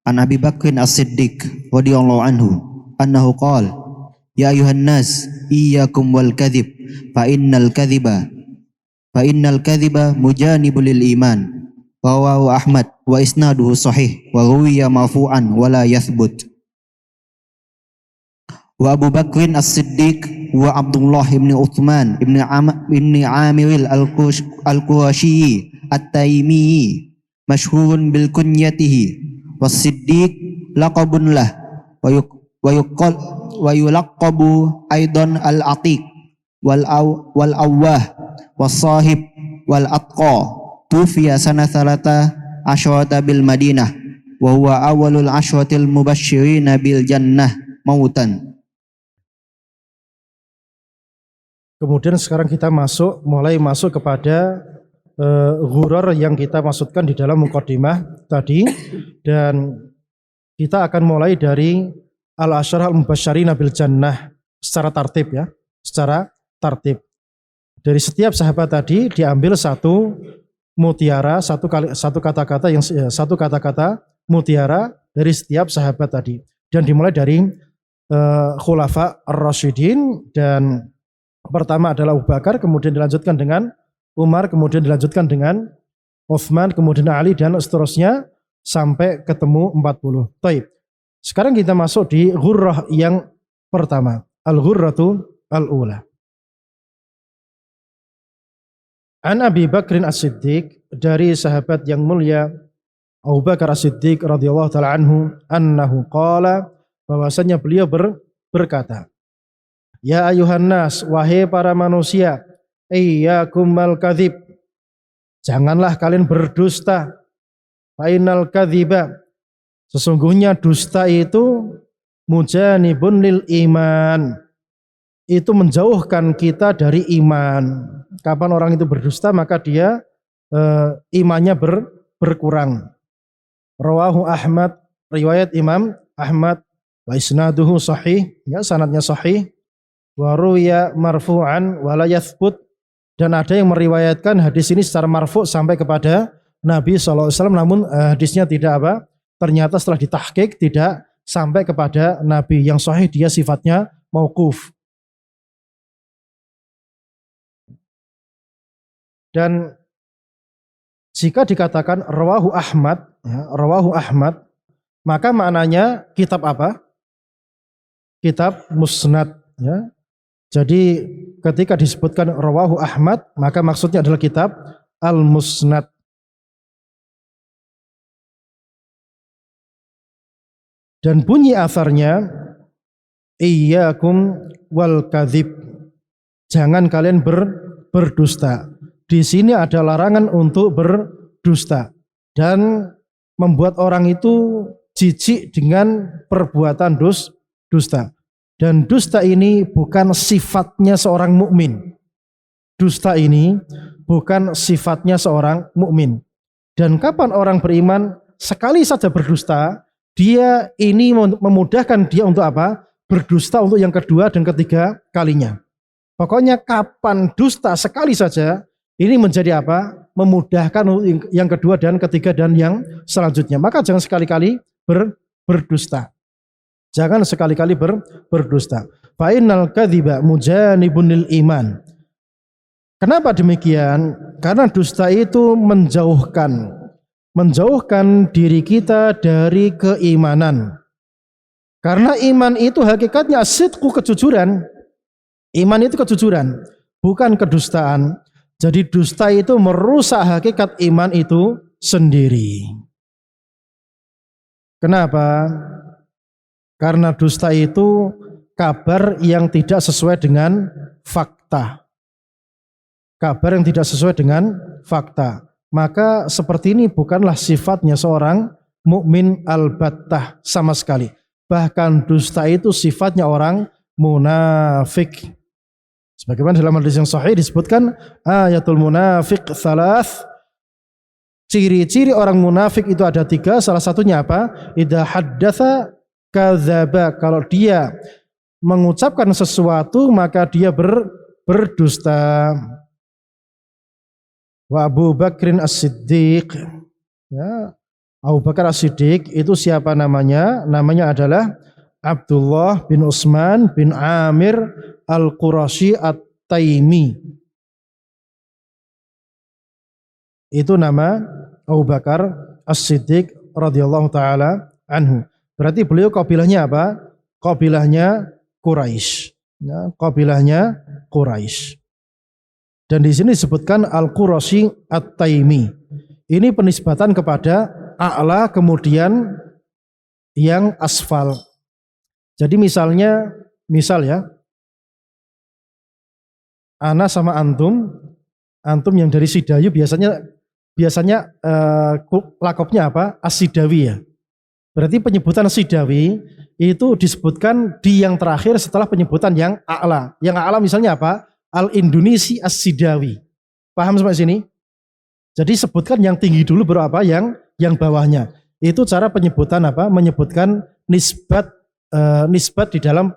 an Abi Bakrin as-Siddiq radhiyallahu anhu annahu qala ya ayuhan nas iyyakum wal kadhib fa innal kadhiba mujanibul lil iman rawahu Ahmad wa isnaduhu sahih wa ruwiya marfu'an wa la yathbut. Wa Abu Bakrin as-Siddiq wa Abdullah ibn Uthman ibn Amir al-Qurashi at-Taimi masyhurun bil kunyatihi was-Siddiq laqabun lah wa yulaqabu aidan al-Atiq wal awwah was-sahib wal atqa tufiya sanathalata asyrata bil Madinah wa huwa awwalul asyratil mubasysyirina bil jannah mautan. Kemudian sekarang kita mulai masuk kepada ghurur yang kita maksudkan di dalam muqaddimah tadi, dan kita akan mulai dari al-asyarah al-mubasysyirina bil jannah secara tartib ya, secara tartib. Dari setiap sahabat tadi diambil satu mutiara, satu kata-kata mutiara dari setiap sahabat tadi, dan dimulai dari khulafa ar-rasyidin, dan pertama adalah Abu Bakar, kemudian dilanjutkan dengan Umar, kemudian dilanjutkan dengan Utsman, kemudian Ali, dan seterusnya sampai ketemu 40. Taib. Sekarang kita masuk di ghurrah yang pertama, al-ghurratu al-ula. An Abi Bakrin As-Siddiq, dari sahabat yang mulia Abu Bakar As-Siddiq radhiyallahu taala anhu, annahu qala, bahwasanya beliau berkata, ya ayuhan nas, wahai para manusia, iyyakum mal kadzib, janganlah kalian berdusta. Fainal kadziba, sesungguhnya dusta itu mujanibun lil iman, itu menjauhkan kita dari iman. Kapan orang itu berdusta maka dia imannya berkurang. Rawahu Ahmad, riwayat Imam Ahmad, wa isnaduhu sahih, ya sanadnya sahih. Wa ruya marfu'an wa la yathbut, dan ada yang meriwayatkan hadis ini secara marfu' sampai kepada Nabi SAW, namun hadisnya tidak apa? Ternyata setelah ditahqiq tidak sampai kepada Nabi. Yang sahih dia sifatnya mauquf. Dan jika dikatakan rawahu Ahmad, ya, rawahu Ahmad, maka maknanya kitab apa? Kitab musnad, ya. Jadi ketika disebutkan rawahu Ahmad, maka maksudnya adalah kitab al-musnad. Dan bunyi asarnya, iyyakum wal kadzib, jangan kalian berdusta. Di sini ada larangan untuk berdusta dan membuat orang itu jijik dengan perbuatan dusta. Dan dusta ini bukan sifatnya seorang mukmin. Dusta ini bukan sifatnya seorang mukmin. Dan kapan orang beriman sekali saja berdusta, dia ini memudahkan dia untuk apa? Berdusta untuk yang kedua dan ketiga kalinya. Pokoknya kapan dusta sekali saja, ini menjadi apa? Memudahkan yang kedua dan ketiga dan yang selanjutnya. Maka jangan sekali-kali berdusta. Jangan sekali-kali berdusta. Fa innal kadziba mujanibun lil iman. Kenapa demikian? Karena dusta itu menjauhkan diri kita dari keimanan. Karena iman itu hakikatnya sidqu, kejujuran. Iman itu kejujuran, bukan kedustaan. Jadi dusta itu merusak hakikat iman itu sendiri. Kenapa? Karena dusta itu kabar yang tidak sesuai dengan fakta. Kabar yang tidak sesuai dengan fakta. Maka seperti ini bukanlah sifatnya seorang mukmin albattah sama sekali. Bahkan dusta itu sifatnya orang munafik. Sebagaimana dalam hadis yang sahih disebutkan, ayatul munafiq thalath, ciri-ciri orang munafik itu ada 3. Salah satunya apa? Idza haddatsa kadzaba, kalau dia mengucapkan sesuatu maka dia berdusta. Wa Abu Bakrin As-Siddiq, ya, Abu Bakar As-Siddiq itu siapa namanya? Namanya adalah Abdullah bin Utsman bin Amir Al-Qurashi At-Taimi. Itu nama Abu Bakar As-Siddiq radhiyallahu taala anhu. Berarti beliau kabilahnya apa? Kabilahnya Quraisy. Ya, kabilahnya Quraisy. Dan di sini disebutkan Al-Qurashi At-Taimi. Ini penisbatan kepada a'la kemudian yang asfal. Jadi misal ya, ana sama antum yang dari Sidayu biasanya biasanya lakopnya apa? As-Sidawi ya. Berarti penyebutan Sidawi itu disebutkan di yang terakhir setelah penyebutan yang a'la. Yang a'la misalnya apa? Al-Indonesi As-Sidawi. Paham sampai sini? Jadi sebutkan yang tinggi dulu baru apa? Yang bawahnya. Itu cara penyebutan apa? Menyebutkan nisbat di dalam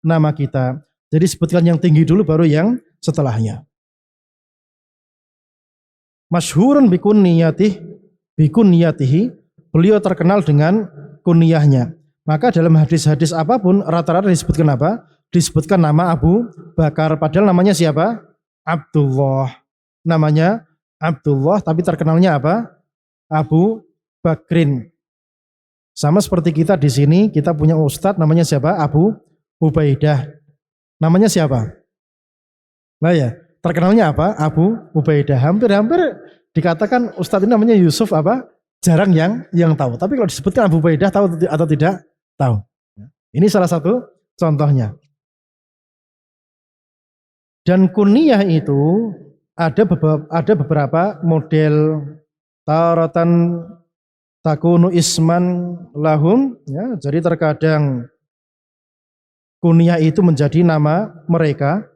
nama kita. Jadi sebutkan yang tinggi dulu baru yang setelahnya. Masyhurun bikunniyatihi, beliau terkenal dengan kunyahnya. Maka dalam hadis-hadis apapun rata-rata disebutkan apa? Disebutkan nama Abu Bakar, padahal namanya siapa? Abdullah. Namanya Abdullah tapi terkenalnya apa? Abu Bakrin. Sama seperti kita di sini, kita punya ustadz namanya siapa? Abu Ubaidah. Namanya siapa? Nah ya, terkenalnya apa? Abu Ubaidah. Hampir-hampir dikatakan ustadz ini namanya Yusuf apa? Jarang yang tahu. Tapi kalau disebutkan Abu Ubaidah tahu atau tidak? Tahu. Ini salah satu contohnya. Dan kunyah itu ada beberapa model. Taratan takunu isman lahum, ya, jadi terkadang kunyah itu menjadi nama mereka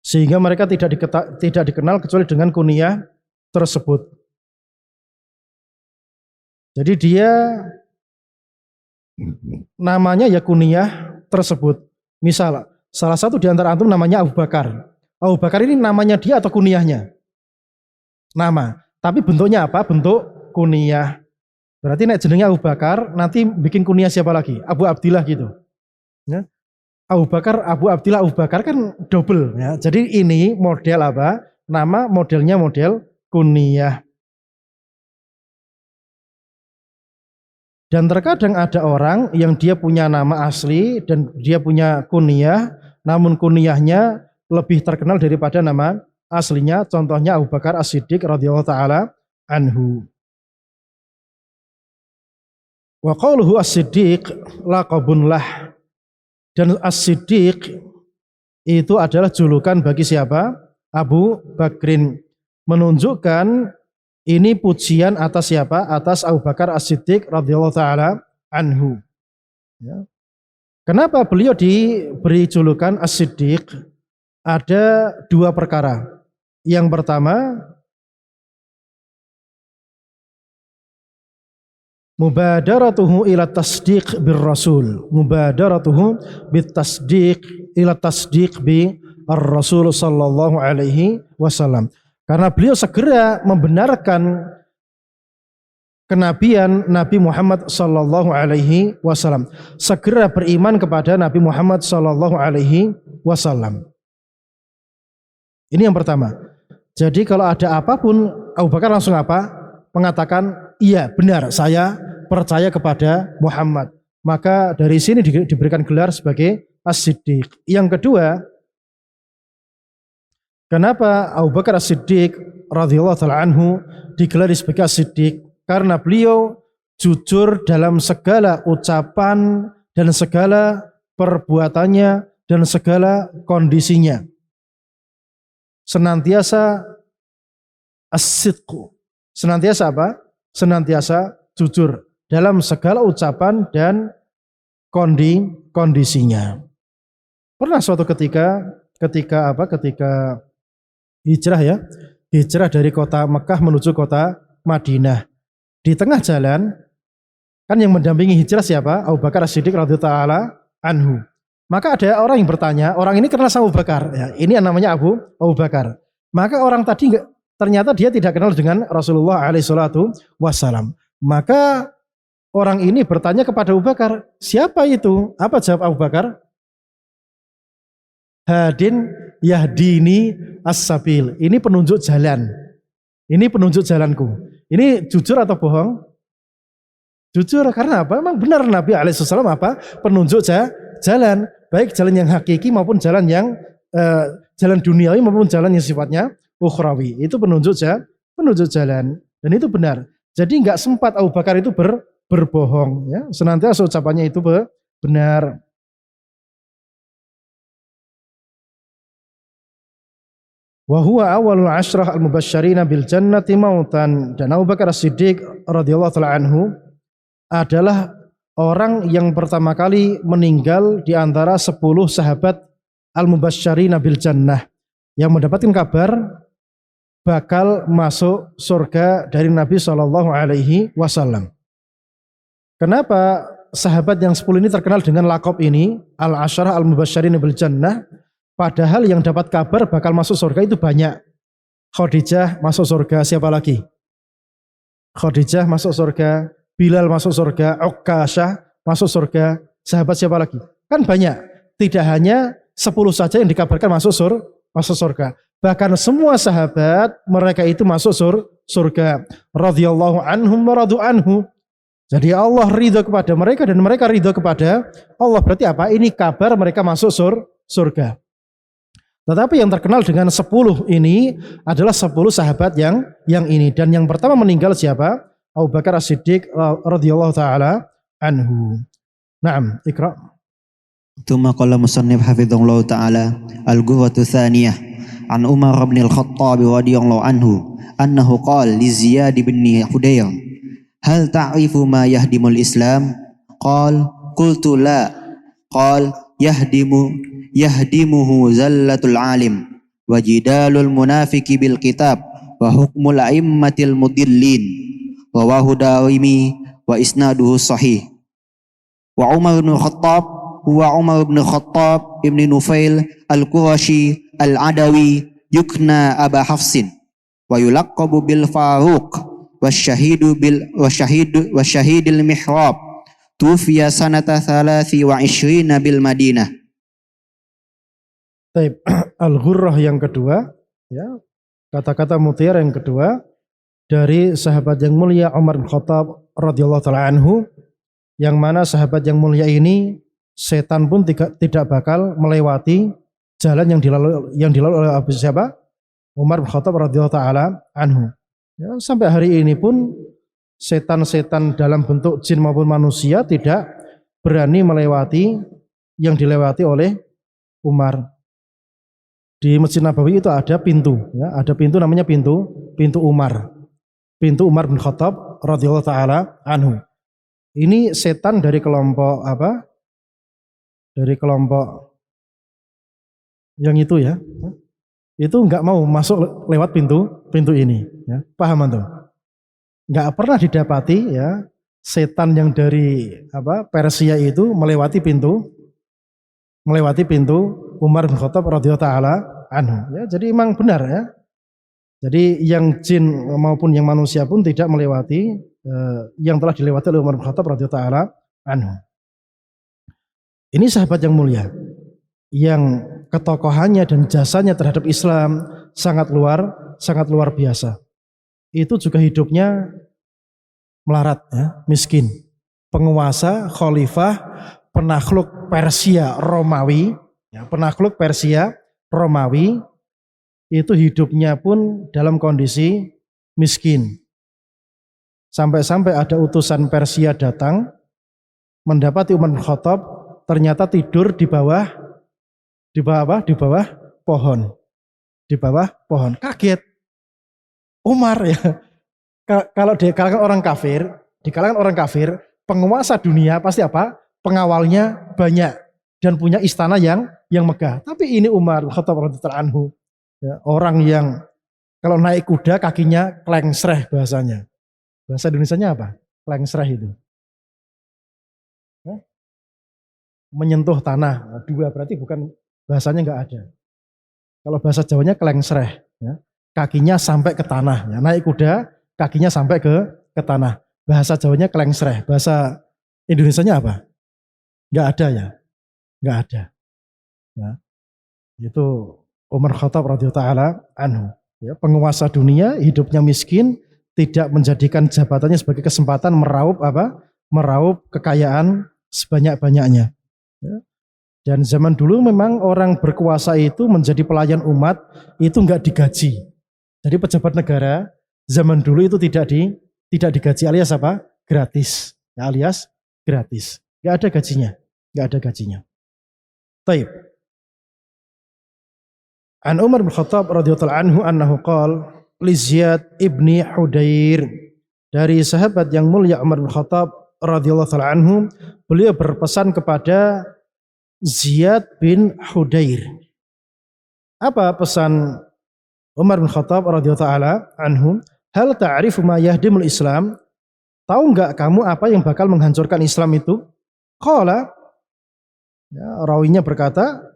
sehingga mereka tidak dikenal kecuali dengan kunyah tersebut. Jadi dia namanya ya kunyah tersebut. Misal salah satu di antara antum namanya Abu Bakar. Abu Bakar ini namanya dia atau kunyahnya? Nama. Tapi bentuknya apa? Bentuk kunyah. Berarti nek jenengnya Abu Bakar, nanti bikin kunyah siapa lagi? Abu Abdillah gitu. Ya. Abu Bakar, Abu Abdillah, Abu Bakar kan double. Ya. Jadi ini model apa? Nama modelnya model kunyah. Dan terkadang ada orang yang dia punya nama asli dan dia punya kunyah, namun kunyahnya lebih terkenal daripada nama aslinya. Contohnya Abu Bakar As-Siddiq radhiyallahu taala anhu. Wa qauluhu As-Siddiq laqabun lah. Dan As-Siddiq itu adalah julukan bagi siapa? Abu Bakrin. Menunjukkan ini pujian atas siapa? Atas Abu Bakar As-Siddiq radhiyallahu taala anhu. Ya. Kenapa beliau diberi julukan As-Siddiq? Ada dua perkara. Yang pertama, mubadaratuhu ila tasdiq bir rasul. Mubadaratuhu bit tasdiq ila tasdiq bi ar-rasul sallallahu alaihi wasallam. Karena beliau segera membenarkan kenabian Nabi Muhammad sallallahu alaihi wasallam. Segera beriman kepada Nabi Muhammad sallallahu alaihi wasallam. Ini yang pertama. Jadi kalau ada apapun, Abu Bakar langsung apa? Mengatakan, iya benar, saya percaya kepada Muhammad. Maka dari sini diberikan gelar sebagai As-Siddiq. Yang kedua, kenapa Abu Bakar As-Siddiq radhiyallahu ta'ala anhu digelari sebagai As-Siddiq? Karena beliau jujur dalam segala ucapan dan segala perbuatannya dan segala kondisinya. Senantiasa as-sidqu. Senantiasa apa? Senantiasa jujur dalam segala ucapan dan kondisinya. Pernah suatu ketika hijrah ya, hijrah dari kota Mekah menuju kota Madinah. Di tengah jalan kan yang mendampingi hijrah siapa? Abu Bakar As-Siddiq radhiyallahu taala anhu. Maka ada orang yang bertanya, orang ini kenal sama Abu Bakar. Ya, ini yang namanya Abu Bakar. Maka orang tadi ternyata dia tidak kenal dengan Rasulullah alaihi salatu wassalam. Maka orang ini bertanya kepada Abu Bakar, siapa itu? Apa jawab Abu Bakar? Hadin yahdini as-sabil. Ini penunjuk jalan. Ini penunjuk jalanku. Ini jujur atau bohong? Jujur, karena apa? Memang benar Nabi alaihi wasallam apa? Penunjuk jalan, baik jalan yang hakiki maupun jalan yang jalan duniawi maupun jalan yang sifatnya ukhrawi. Itu penunjuk jalan, dan itu benar. Jadi nggak sempat Abu Bakar itu berbohong, ya. Senantiasa ucapannya itu benar. Wa huwa awalul asyrah al-mubasysyirina bil jannati mautan. Dan Abu Bakar As-Siddiq radhiyallahu taala anhu adalah orang yang pertama kali meninggal di antara 10 sahabat al-mubasysyirina bil jannah yang mendapatkan kabar bakal masuk surga dari Nabi sallallahu alaihi wasallam. Kenapa sahabat yang 10 ini terkenal dengan lakop ini, al-asyrah al-mubasysyirina bil jannah? Padahal yang dapat kabar bakal masuk surga itu banyak. Khadijah masuk surga, siapa lagi? Khadijah masuk surga, Bilal masuk surga, Uqasyah masuk surga, sahabat siapa lagi? Kan banyak. Tidak hanya 10 saja yang dikabarkan masuk surga. Bahkan semua sahabat mereka itu masuk surga. Radhiyallahu anhum wa radu anhu. Jadi Allah ridho kepada mereka dan mereka ridho kepada Allah. Berarti apa? Ini kabar mereka masuk surga. Tetapi yang terkenal dengan 10 ini adalah 10 sahabat yang ini. Dan yang pertama meninggal siapa? Abu Bakar As-Siddiq radhiyallahu taala anhu. Naam, Iqra. Tsumma qala musannif hafizahullah taala al-ghurratu tsaniyah an Umar bin al-Khattab radhiyallahu anhu annahu qala li Ziyad bin Hudayr hal ta'rifu ma yahdimul Islam? Qala qultu la. Qala yahdimuhu zallatul alim wa jidalul munafiqi bil kitab wa hukmul a'immatil mudillin rawahu Darimi wa isnaduhu sahih. Wa Umar bin Khattab huwa Umar bin Khattab ibn Nufail al-Qurashi al-Adawi yukna Aba Hafsin wa yulaqabu bil Faruq wasyahidil mihrab tufiya sanata 23 bil Madinah. Taib. Al-Ghurrah yang kedua, ya, kata-kata mutiara yang kedua dari sahabat yang mulia Umar bin Khattab radhiyallahu taala anhu, yang mana sahabat yang mulia ini setan pun tidak bakal melewati jalan yang dilalui oleh siapa? Umar bin Khattab radhiyallahu taala anhu. Ya, sampai hari ini pun setan-setan dalam bentuk jin maupun manusia tidak berani melewati yang dilewati oleh Umar. Di Masjid Nabawi itu ada pintu, ya, ada pintu namanya pintu Umar. Pintu Umar bin Khattab radhiyallahu taala anhu. Ini setan dari kelompok apa? Dari kelompok yang itu, ya. Itu enggak mau masuk lewat pintu ini, ya. Paham antum? Enggak pernah didapati, ya, setan yang dari Persia itu melewati pintu Umar bin Khattab radhiyallahu taala anhu, ya. Jadi memang benar, ya. Jadi yang jin maupun yang manusia pun tidak melewati yang telah dilewati oleh Umar bin Khattab radhiyallahu taala anhu. Ini sahabat yang mulia yang ketokohannya dan jasanya terhadap Islam sangat luar biasa. Itu juga hidupnya melarat, ya, miskin. Penguasa, khalifah, penakluk Persia Romawi, ya, penakluk Persia Romawi itu hidupnya pun dalam kondisi miskin. Sampai-sampai ada utusan Persia datang mendapati Umar bin Khattab ternyata tidur di bawah pohon. Di bawah pohon. Kaget. Umar, ya. Kalau di kalangan orang kafir, penguasa dunia pasti apa? Pengawalnya banyak dan punya istana yang megah. Tapi ini Umar bin Khattab radhiyallahu anhu, ya, orang yang kalau naik kuda kakinya klengsreh bahasanya. Bahasa Indonesianya apa? Klengsreh itu. Ya? Menyentuh tanah. Dua berarti bukan, bahasanya enggak ada. Kalau bahasa Jawanya klengsreh, ya. Kakinya sampai ke tanah, ya. Naik kuda kakinya sampai ke tanah. Bahasa Jawanya klengsreh. Bahasa Indonesianya apa? Enggak ada, ya. Enggak ada. Ya. Itu Umar Khattab radhiyallahu taala anhu, ya, penguasa dunia, hidupnya miskin, tidak menjadikan jabatannya sebagai kesempatan meraup kekayaan sebanyak-banyaknya, ya. Dan zaman dulu memang orang berkuasa itu menjadi pelayan umat itu enggak digaji. Jadi pejabat negara zaman dulu itu tidak digaji, alias apa? Gratis, ya, alias gratis. Enggak ada gajinya, enggak ada gajinya. Taib. An Umar bin Khattab radhiyallahu anhu annahu qala li Ziyad ibni Hudair, dari sahabat yang mulia Umar bin Khattab radhiyallahu anhu, beliau berpesan kepada Ziyad bin Hudair. Apa pesan Umar bin Khattab radhiyallahu anhu? Hal ta'rifu ma yahdimul Islam? Tahu enggak kamu apa yang bakal menghancurkan Islam itu? Qala, ya, rawinya berkata,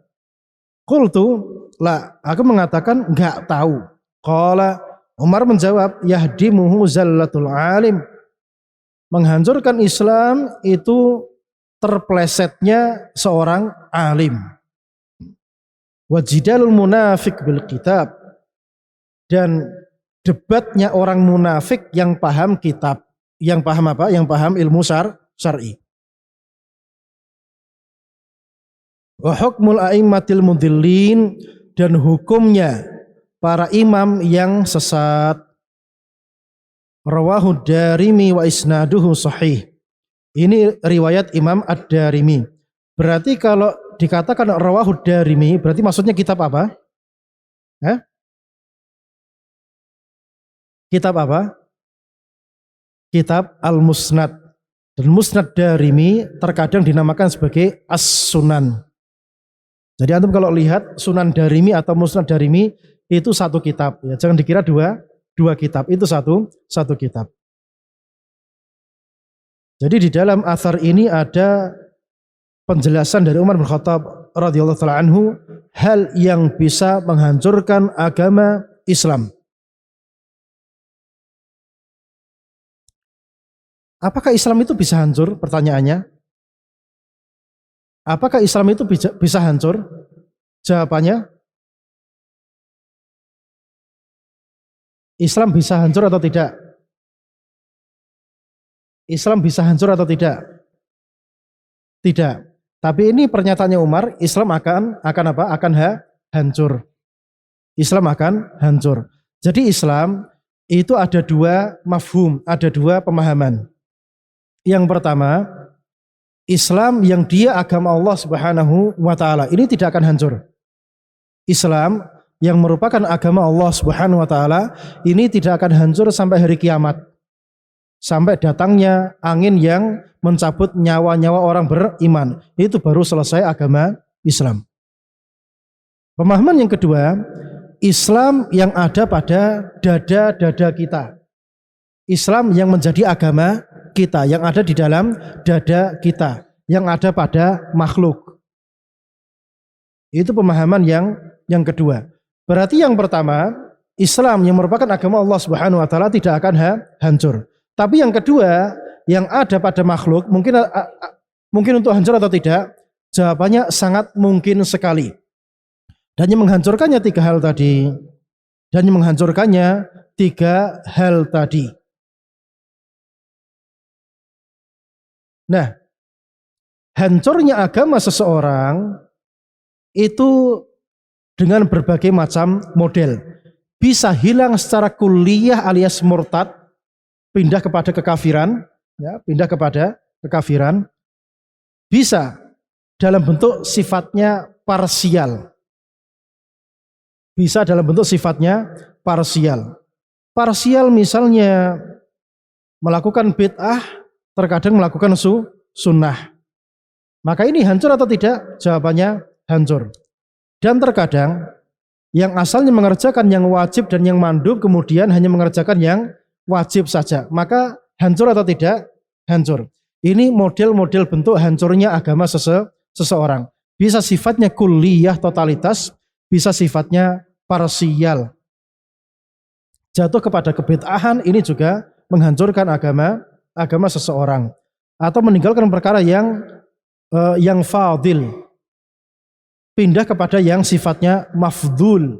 qultu la, aku mengatakan enggak tahu. Qala, Umar menjawab, yahdimuhu zallatul alim. Menghancurkan Islam itu terplesetnya seorang alim. Wajidalul munafik bil kitab, dan debatnya orang munafik yang paham kitab, yang paham apa? Yang paham ilmu syar'i. Wa hukmul a'immatil mudillin, dan hukumnya para imam yang sesat. Rawahu Darimi wa isnaduhu sahih. Ini riwayat Imam Ad-Darimi. Berarti kalau dikatakan rawahu Darimi, berarti maksudnya kitab apa? Kitab apa? Kitab Al-Musnad. Dan Musnad Darimi terkadang dinamakan sebagai As-Sunan. Jadi antum kalau lihat Sunan Darimi atau Musnad Darimi itu satu kitab, ya. Jangan dikira dua kitab, itu satu kitab. Jadi di dalam athar ini ada penjelasan dari Umar bin Khattab radhiyallahu taala anhu, hal yang bisa menghancurkan agama Islam. Apakah Islam itu bisa hancur? Pertanyaannya. Apakah Islam itu bisa hancur? Jawabannya, Islam bisa hancur atau tidak? Islam bisa hancur atau tidak? Tidak. Tapi ini pernyataannya Umar, Islam akan apa? Akan hancur. Islam akan hancur. Jadi Islam itu ada dua mafhum, ada dua pemahaman. Yang pertama, Islam yang dia agama Allah Subhanahu wa taala, ini tidak akan hancur. Islam yang merupakan agama Allah Subhanahu wa taala ini tidak akan hancur sampai hari kiamat. Sampai datangnya angin yang mencabut nyawa-nyawa orang beriman. Itu baru selesai agama Islam. Pemahaman yang kedua, Islam yang ada pada dada-dada kita. Islam yang menjadi agama kita, yang ada di dalam dada kita, yang ada pada makhluk. Itu pemahaman yang kedua. Berarti yang pertama, Islam yang merupakan agama Allah Subhanahu wa taala tidak akan hancur. Tapi yang kedua, yang ada pada makhluk mungkin untuk hancur atau tidak? Jawabannya sangat mungkin sekali. Dan yang menghancurkannya tiga hal tadi. Nah, hancurnya agama seseorang itu dengan berbagai macam model. Bisa hilang secara kuliah alias murtad, pindah kepada kekafiran, ya, Bisa dalam bentuk sifatnya parsial. Parsial misalnya melakukan bid'ah, terkadang melakukan sunnah. Maka ini hancur atau tidak? Jawabannya hancur. Dan terkadang yang asalnya mengerjakan yang wajib dan yang mandub kemudian hanya mengerjakan yang wajib saja. Maka hancur atau tidak? Hancur. Ini model-model bentuk hancurnya agama seseorang. Bisa sifatnya kulliyah totalitas, bisa sifatnya parsial. Jatuh kepada kebid'ahan ini juga menghancurkan agama seseorang. Atau meninggalkan perkara yang fadil, pindah kepada yang sifatnya mafdul.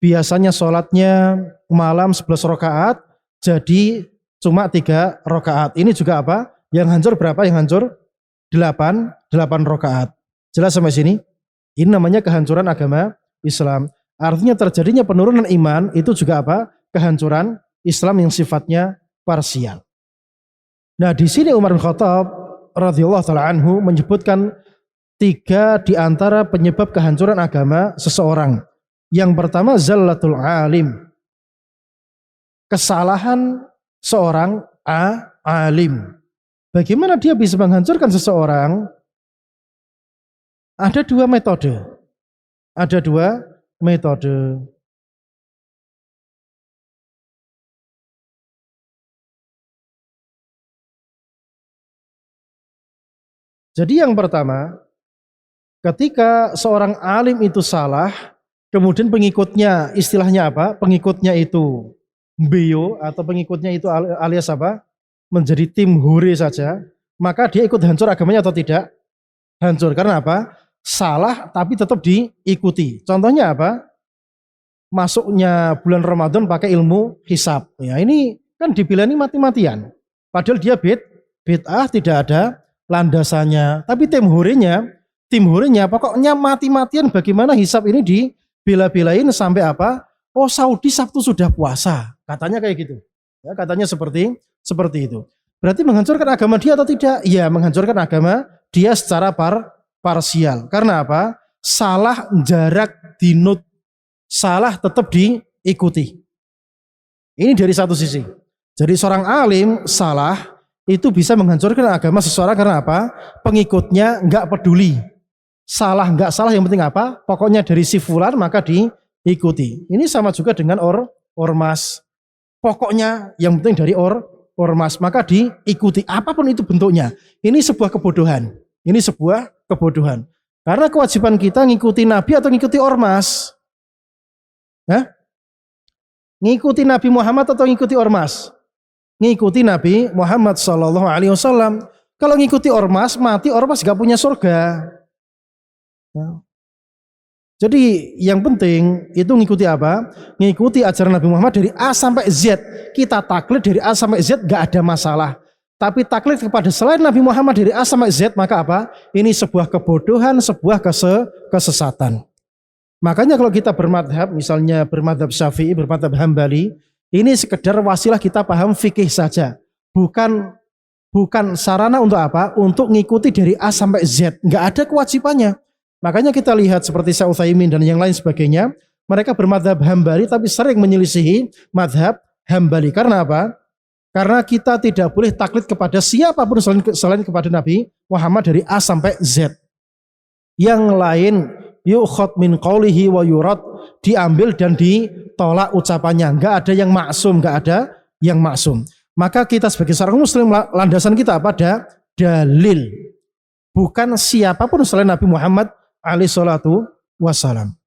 Biasanya sholatnya malam 11 rakaat, jadi cuma 3 rakaat. Ini juga apa? Yang hancur berapa? Yang hancur 8 rakaat. Jelas sampai sini? Ini namanya kehancuran agama Islam. Artinya terjadinya penurunan iman itu juga apa? Kehancuran Islam yang sifatnya parsial. Nah, di sini Umar bin Khattab radhiyallahu taala anhu menyebutkan 3 di antara penyebab kehancuran agama seseorang. Yang pertama zallatul alim, kesalahan seorang alim. Bagaimana dia bisa menghancurkan seseorang? Ada dua metode. Ada dua metode. Jadi yang pertama, ketika seorang alim itu salah, kemudian pengikutnya istilahnya apa? Pengikutnya itu beyo atau pengikutnya itu alias apa? Menjadi tim hore saja, maka dia ikut hancur agamanya atau tidak? Hancur. Karena apa? Salah tapi tetap diikuti. Contohnya apa? Masuknya bulan Ramadan pakai ilmu hisab. Ya, ini kan dibilani mati-matian. Padahal dia bid'ah, tidak ada landasannya. Tapi tim hurenya pokoknya mati-matian bagaimana hisab ini dibela-belain sampai apa? Oh, Saudi Sabtu sudah puasa. Katanya kayak gitu. Ya, katanya seperti itu. Berarti menghancurkan agama dia atau tidak? Ya, menghancurkan agama dia secara parsial. Karena apa? Salah jarak dinut, salah tetap diikuti. Ini dari satu sisi. Jadi seorang alim salah itu bisa menghancurkan agama seseorang karena apa? Pengikutnya nggak peduli. Salah nggak salah, yang penting apa? Pokoknya dari si fulan maka diikuti. Ini sama juga dengan ormas. Pokoknya yang penting dari ormas maka diikuti apapun itu bentuknya. Ini sebuah kebodohan. Karena kewajiban kita ngikuti Nabi atau ngikuti ormas? Hah? Ngikuti Nabi Muhammad atau ngikuti ormas? Ngikuti Nabi Muhammad SAW. Kalau ngikuti ormas, mati ormas gak punya surga. Nah. Jadi yang penting itu ngikuti apa? Ngikuti ajaran Nabi Muhammad dari A sampai Z. Kita taklid dari A sampai Z gak ada masalah. Tapi taklid kepada selain Nabi Muhammad dari A sampai Z, maka apa? Ini sebuah kebodohan, sebuah kesesatan. Makanya kalau kita bermadhab, misalnya bermadhab Syafi'i, bermadhab Hambali, ini sekedar wasilah kita paham fikih saja. Bukan sarana untuk apa? Untuk ngikuti dari A sampai Z. Nggak ada kewajibannya. Makanya kita lihat seperti Syekh Utsaimin dan yang lain sebagainya. Mereka bermadhab Hambali tapi sering menyelisihi madhab Hambali. Karena apa? Karena kita tidak boleh taklid kepada siapapun selain kepada Nabi Muhammad dari A sampai Z. Yang lain yukhad min qawlihi wa yurad, diambil dan ditolak ucapannya. Enggak ada yang maksum, enggak ada yang maksum. Maka kita sebagai seorang muslim, landasan kita pada dalil, bukan siapapun selain Nabi Muhammad alaihi salatu wassalam.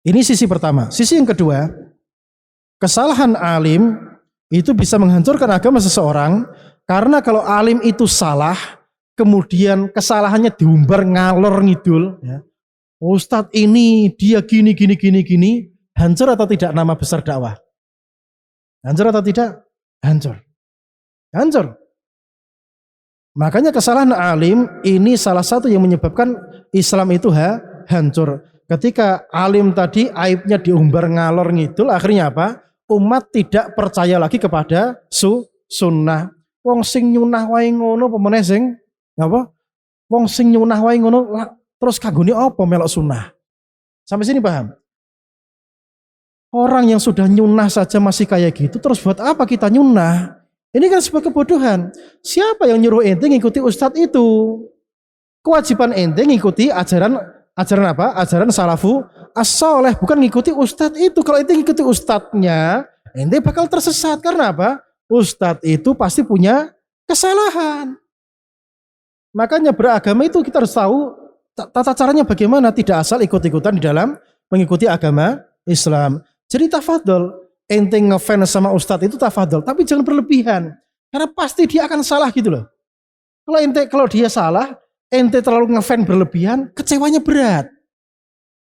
Ini sisi pertama. Sisi yang kedua, kesalahan alim itu bisa menghancurkan agama seseorang, karena kalau alim itu salah, kemudian kesalahannya diumbar ngalor ngidul, ya. Ustadz ini dia gini, hancur atau tidak nama besar dakwah? Hancur atau tidak? Hancur. Makanya kesalahan alim ini salah satu yang menyebabkan Islam itu hancur. Ketika alim tadi aibnya diumbar ngalor ngidul, akhirnya apa? Umat tidak percaya lagi kepada sunnah. Wong sing nyunah wae ngono pemeneh sing apa? Wong sing nyunah wae ngono terus kagune apa melok sunnah? Sampai sini paham? Orang yang sudah nyunah saja masih kayak gitu, terus buat apa kita nyunah? Ini kan sebuah kebodohan. Siapa yang nyuruh ente ngikuti ustadz itu? Kewajiban ente ngikuti ajaran apa? Ajaran salafu as-soleh, bukan ngikuti ustadz itu. Kalau ente ngikuti ustadznya, ente bakal tersesat. Karena apa? Ustadz itu pasti punya kesalahan. Makanya beragama itu kita harus tahu tata caranya bagaimana, tidak asal ikut-ikutan di dalam mengikuti agama Islam. Jadi tafadhol, ente ngefans sama ustadz itu tafadhol, tapi jangan berlebihan. Karena pasti dia akan salah gitu loh. Kalau dia salah, ente terlalu ngefans berlebihan, kecewanya berat.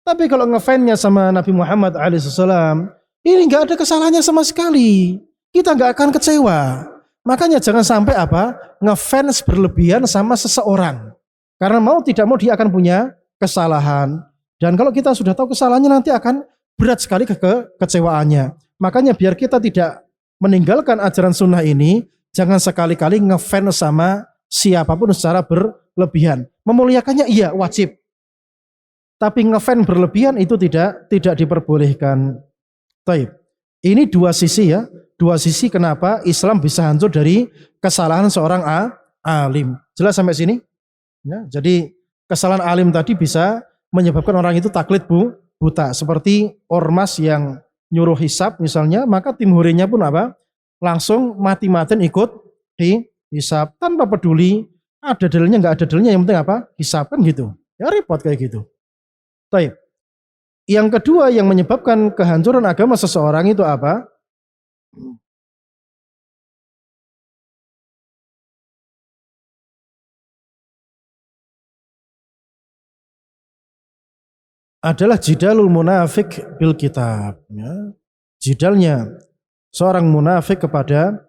Tapi kalau ngefansnya sama Nabi Muhammad alaihissalam, ini nggak ada kesalahannya sama sekali. Kita nggak akan kecewa. Makanya jangan sampai apa? Ngefans berlebihan sama seseorang. Karena mau tidak mau dia akan punya kesalahan. Dan kalau kita sudah tahu kesalahannya, nanti akan berat sekali kekecewaannya. Makanya biar kita tidak meninggalkan ajaran sunnah ini, jangan sekali-kali ngefans sama siapapun secara berlebihan. Memuliakannya iya wajib. Tapi ngefan berlebihan itu tidak diperbolehkan. Taib. Ini dua sisi ya, dua sisi kenapa Islam bisa hancur dari kesalahan seorang alim. Jelas sampai sini? Ya, jadi kesalahan alim tadi bisa menyebabkan orang itu taklid buta. Seperti ormas yang nyuruh hisab misalnya, maka tim hurinya pun apa? Langsung mati-matian ikut hisab tanpa peduli ada dalilnya nggak ada dalilnya, yang penting apa? Hisab kan gitu. Ya repot kayak gitu. Taib. Yang kedua yang menyebabkan kehancuran agama seseorang itu apa? Adalah jidalul munafik bil kitab. Ya. Jidalnya seorang munafik kepada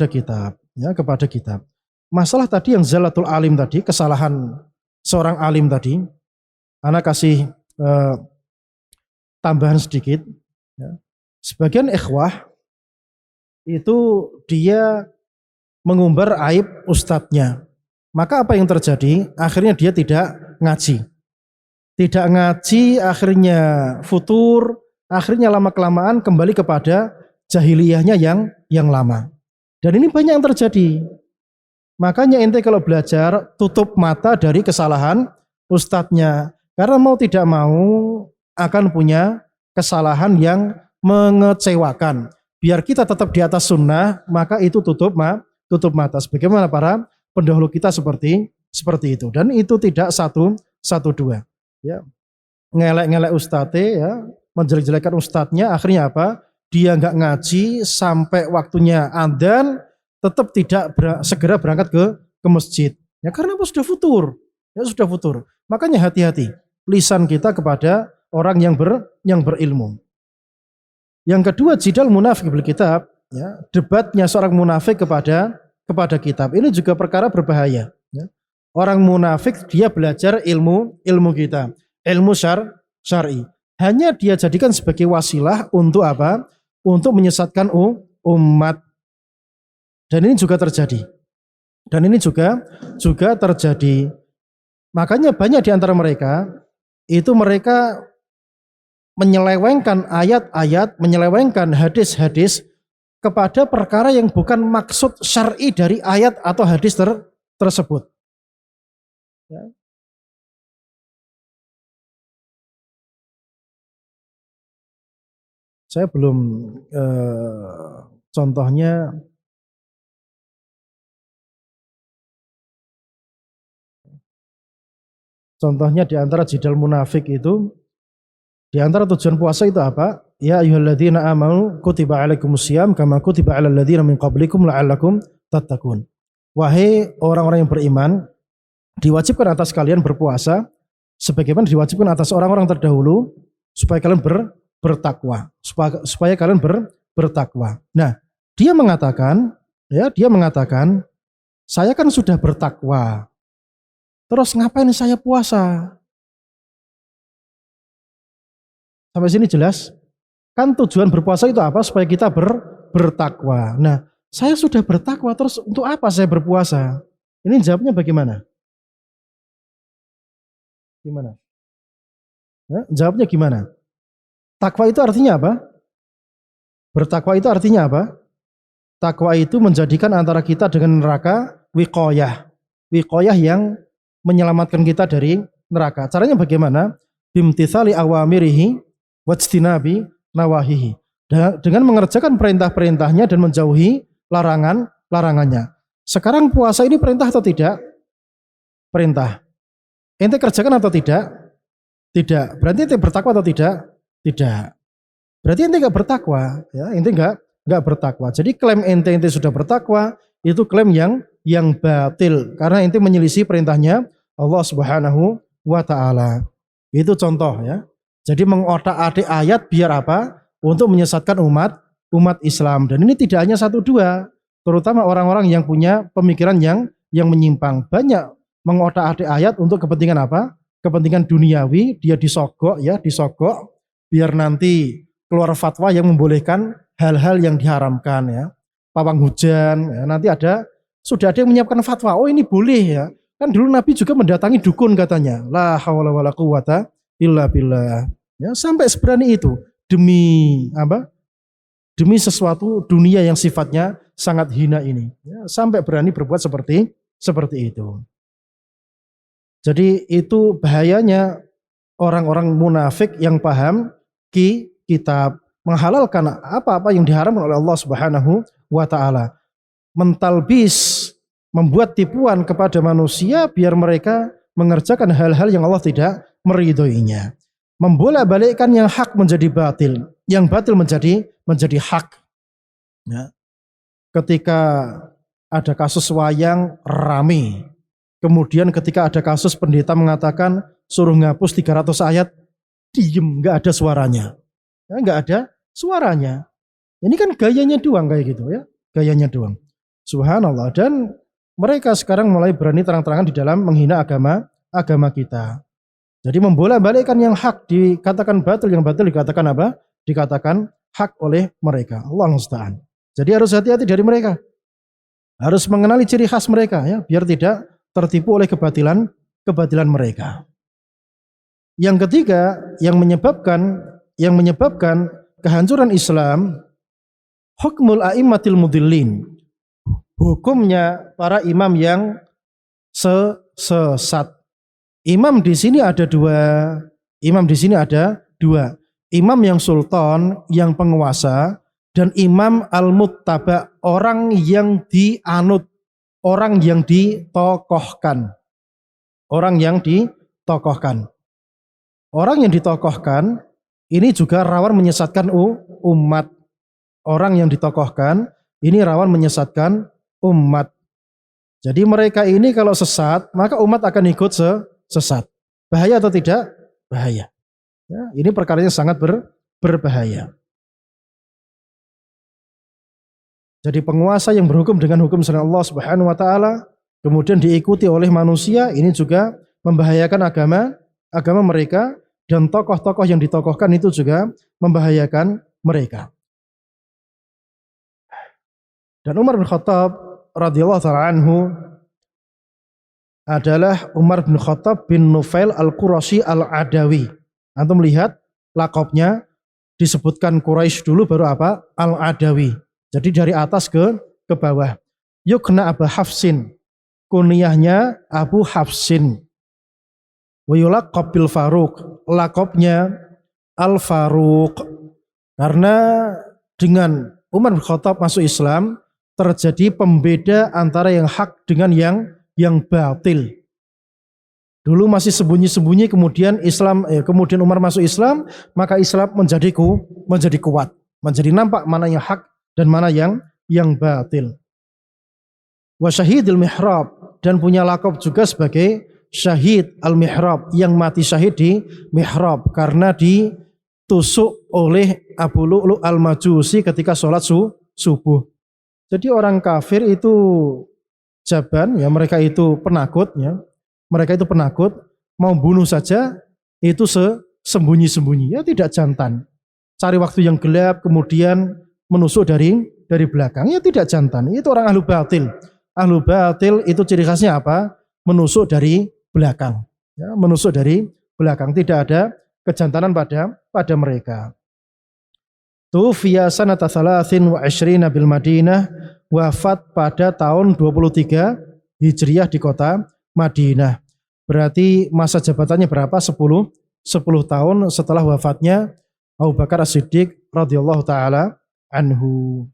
kitab. Ya, kepada kitab. Masalah tadi yang zalatul alim tadi, kesalahan seorang alim tadi, anak kasih tambahan sedikit. Ya. Sebagian ikhwah itu dia mengumbar aib ustadznya. Maka apa yang terjadi? Akhirnya dia tidak ngaji. Tidak ngaji, akhirnya futur, akhirnya lama-kelamaan kembali kepada jahiliyahnya yang lama. Dan ini banyak yang terjadi. Makanya ente kalau belajar, tutup mata dari kesalahan ustadznya. Karena mau tidak mau akan punya kesalahan yang mengecewakan. Biar kita tetap di atas sunnah, maka itu tutup mata. Bagaimana para pendahulu kita seperti itu. Dan itu tidak satu dua. Ya, ngelek-ngelek ustadz ya, menjelek-jelekan ustadznya, akhirnya apa? Dia nggak ngaji sampai waktunya adzan, tetap tidak segera berangkat ke masjid. Ya karena apa? Sudah futur. Ya sudah futur. Makanya hati-hati lisan kita kepada orang yang berilmu. Yang kedua, jidal munafik bil kitab, ya, debatnya seorang munafik kepada kitab. Ini juga perkara berbahaya. Ya. Orang munafik dia belajar ilmu kita, ilmu syar'i. Hanya dia jadikan sebagai wasilah untuk apa? Untuk menyesatkan umat. Dan ini juga terjadi. Makanya banyak di antara mereka itu mereka menyelewengkan ayat-ayat, menyelewengkan hadis-hadis kepada perkara yang bukan maksud syar'i dari ayat atau hadis tersebut. Ya. Saya belum contohnya di antara jidal munafik itu, di antara tujuan puasa itu apa? Ya ayyuhalladzina amanu kutiba alaikumusiyam kama kutiba alal ladzina min qablikum la'allakum tattaqun. Wahai orang-orang yang beriman, diwajibkan atas kalian berpuasa sebagaimana diwajibkan atas orang-orang terdahulu supaya kalian bertakwa, supaya kalian bertakwa. Nah, dia mengatakan, saya kan sudah bertakwa. Terus ngapain saya puasa? Sampai sini jelas? Kan tujuan berpuasa itu apa? Supaya kita bertakwa. Nah, saya sudah bertakwa, terus untuk apa saya berpuasa? Ini jawabnya bagaimana? Gimana? Ya, jawabnya gimana? Takwa itu artinya apa? Bertakwa itu artinya apa? Takwa itu menjadikan antara kita dengan neraka wiqayah. Wiqayah yang menyelamatkan kita dari neraka. Caranya bagaimana? Bimtithali awamirihi wajtinabi nawahihi. Dengan mengerjakan perintah-perintahnya dan menjauhi larangannya. Sekarang puasa ini perintah atau tidak? Perintah. Ente kerjakan atau tidak? Tidak. Berarti ente bertakwa atau tidak? Tidak. Berarti ente nggak bertakwa, ya. Ente nggak bertakwa. Jadi klaim ente sudah bertakwa itu klaim yang batil karena ente menyelisih perintahnya Allah Subhanahu wa taala. Itu contoh ya. Jadi mengotak-atik ayat biar apa? Untuk menyesatkan umat Islam. Dan ini tidak hanya satu dua, terutama orang-orang yang punya pemikiran yang menyimpang. Banyak mengotak-atik ayat untuk kepentingan apa? Kepentingan duniawi, dia disogok biar nanti keluar fatwa yang membolehkan hal-hal yang diharamkan ya. Pawang hujan, ya, nanti sudah ada yang menyiapkan fatwa. Oh ini boleh ya. Kan dulu Nabi juga mendatangi dukun katanya. La haula wala quwata illa billah. Ya, sampai seberani itu demi apa? Demi sesuatu dunia yang sifatnya sangat hina ini. Ya, sampai berani berbuat seperti itu. Jadi itu bahayanya orang-orang munafik yang paham kitab, menghalalkan apa-apa yang diharamkan oleh Allah Subhanahu wa taala. Mentalbis, membuat tipuan kepada manusia biar mereka mengerjakan hal-hal yang Allah tidak meridhoinya. Membolak-balikkan yang hak menjadi batil, yang batil menjadi hak. Ya. Ketika ada kasus wayang rame, kemudian ketika ada kasus pendeta mengatakan suruh ngapus 300 ayat, diem, nggak ada suaranya, ya, nggak ada suaranya. Ini kan gayanya doang kayak gitu ya, gayanya doang. Subhanallah. Dan mereka sekarang mulai berani terang-terangan di dalam menghina agama kita. Jadi membolak-balikkan yang hak dikatakan batil, yang batil dikatakan apa? Dikatakan hak oleh mereka. Allah musta'an. Jadi harus hati-hati dari mereka. Harus mengenali ciri khas mereka ya, biar tidak tertipu oleh kebatilan mereka. Yang ketiga, yang menyebabkan kehancuran Islam, hukmul a'immatil mudillin. Hukumnya para imam yang sesat. Imam di sini ada dua. Imam yang sultan, yang penguasa, dan imam al-muttaba, orang yang dianut, orang yang ditokohkan. Orang yang ditokohkan ini juga rawan menyesatkan umat. Orang yang ditokohkan ini rawan menyesatkan umat. Jadi mereka ini kalau sesat, maka umat akan ikut sesat. Bahaya atau tidak? Bahaya. Ya, ini perkaranya sangat berbahaya. Jadi penguasa yang berhukum dengan hukum selain Allah Subhanahu wa taala kemudian diikuti oleh manusia, ini juga membahayakan agama mereka, dan tokoh-tokoh yang ditokohkan itu juga membahayakan mereka. Dan Umar bin Khattab radhiyallahu ta'ala anhu adalah Umar bin Khattab bin Nufail al-Qurashi al-Adawi. Antum lihat lakopnya disebutkan Quraisy dulu baru apa? Al-Adawi. Jadi dari atas ke bawah. Yukna Abu Hafsin. Kunyahnya Abu Hafsin. Wa yulaqab bil Faruq. Lakopnya Al-Faruq. Karena dengan Umar bin Khattab masuk Islam, terjadi pembeda antara yang hak dengan yang batil. Dulu masih sembunyi-sembunyi, kemudian kemudian Umar masuk Islam, maka Islam menjadi kuat, menjadi nampak mana yang hak dan mana yang batil. Wa syahidil mihrab, dan punya lakop juga sebagai syahid al-mihrab, yang mati syahid di mihrab karena ditusuk oleh Abu Lu'lu' al-Majusi ketika sholat subuh. Jadi orang kafir itu jaban, ya, mereka itu penakut, ya. Mereka itu penakut, mau bunuh saja itu sembunyi-sembunyi, ya, tidak jantan. Cari waktu yang gelap kemudian menusuk dari belakang, ya, tidak jantan. Itu orang ahlu batil. Ahlu batil itu ciri khasnya apa? Menusuk dari belakang. Ya, menusuk dari belakang, tidak ada kejantanan pada mereka. Tufiya sanata 23 bil Madinah, wafat pada tahun 23 Hijriah di kota Madinah. Berarti masa jabatannya berapa? 10 tahun setelah wafatnya Abu Bakar As-Siddiq radhiyallahu taala anhu.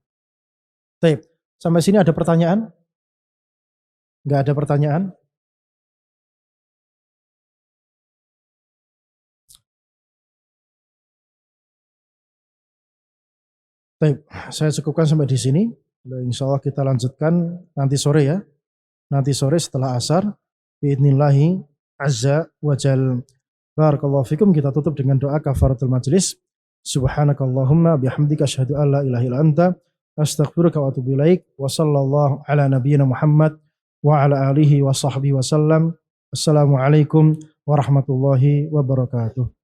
Baik, sampai sini ada pertanyaan? Enggak ada pertanyaan? Baik, saya cukupkan sampai di sini. Insya Allah kita lanjutkan nanti sore ya. Nanti sore setelah asar. Bi'idnillahi azza wa jal. Barakallahu fikum. Kita tutup dengan doa kafaratul majlis. Subhanakallahumma bihamdika asyhadu an la ilaha illa anta astaghfiruka wa atubu ilaik. Wa sallallahu ala nabiyyina Muhammad wa ala alihi wa sahbihi wa sallam. Assalamualaikum warahmatullahi wabarakatuh.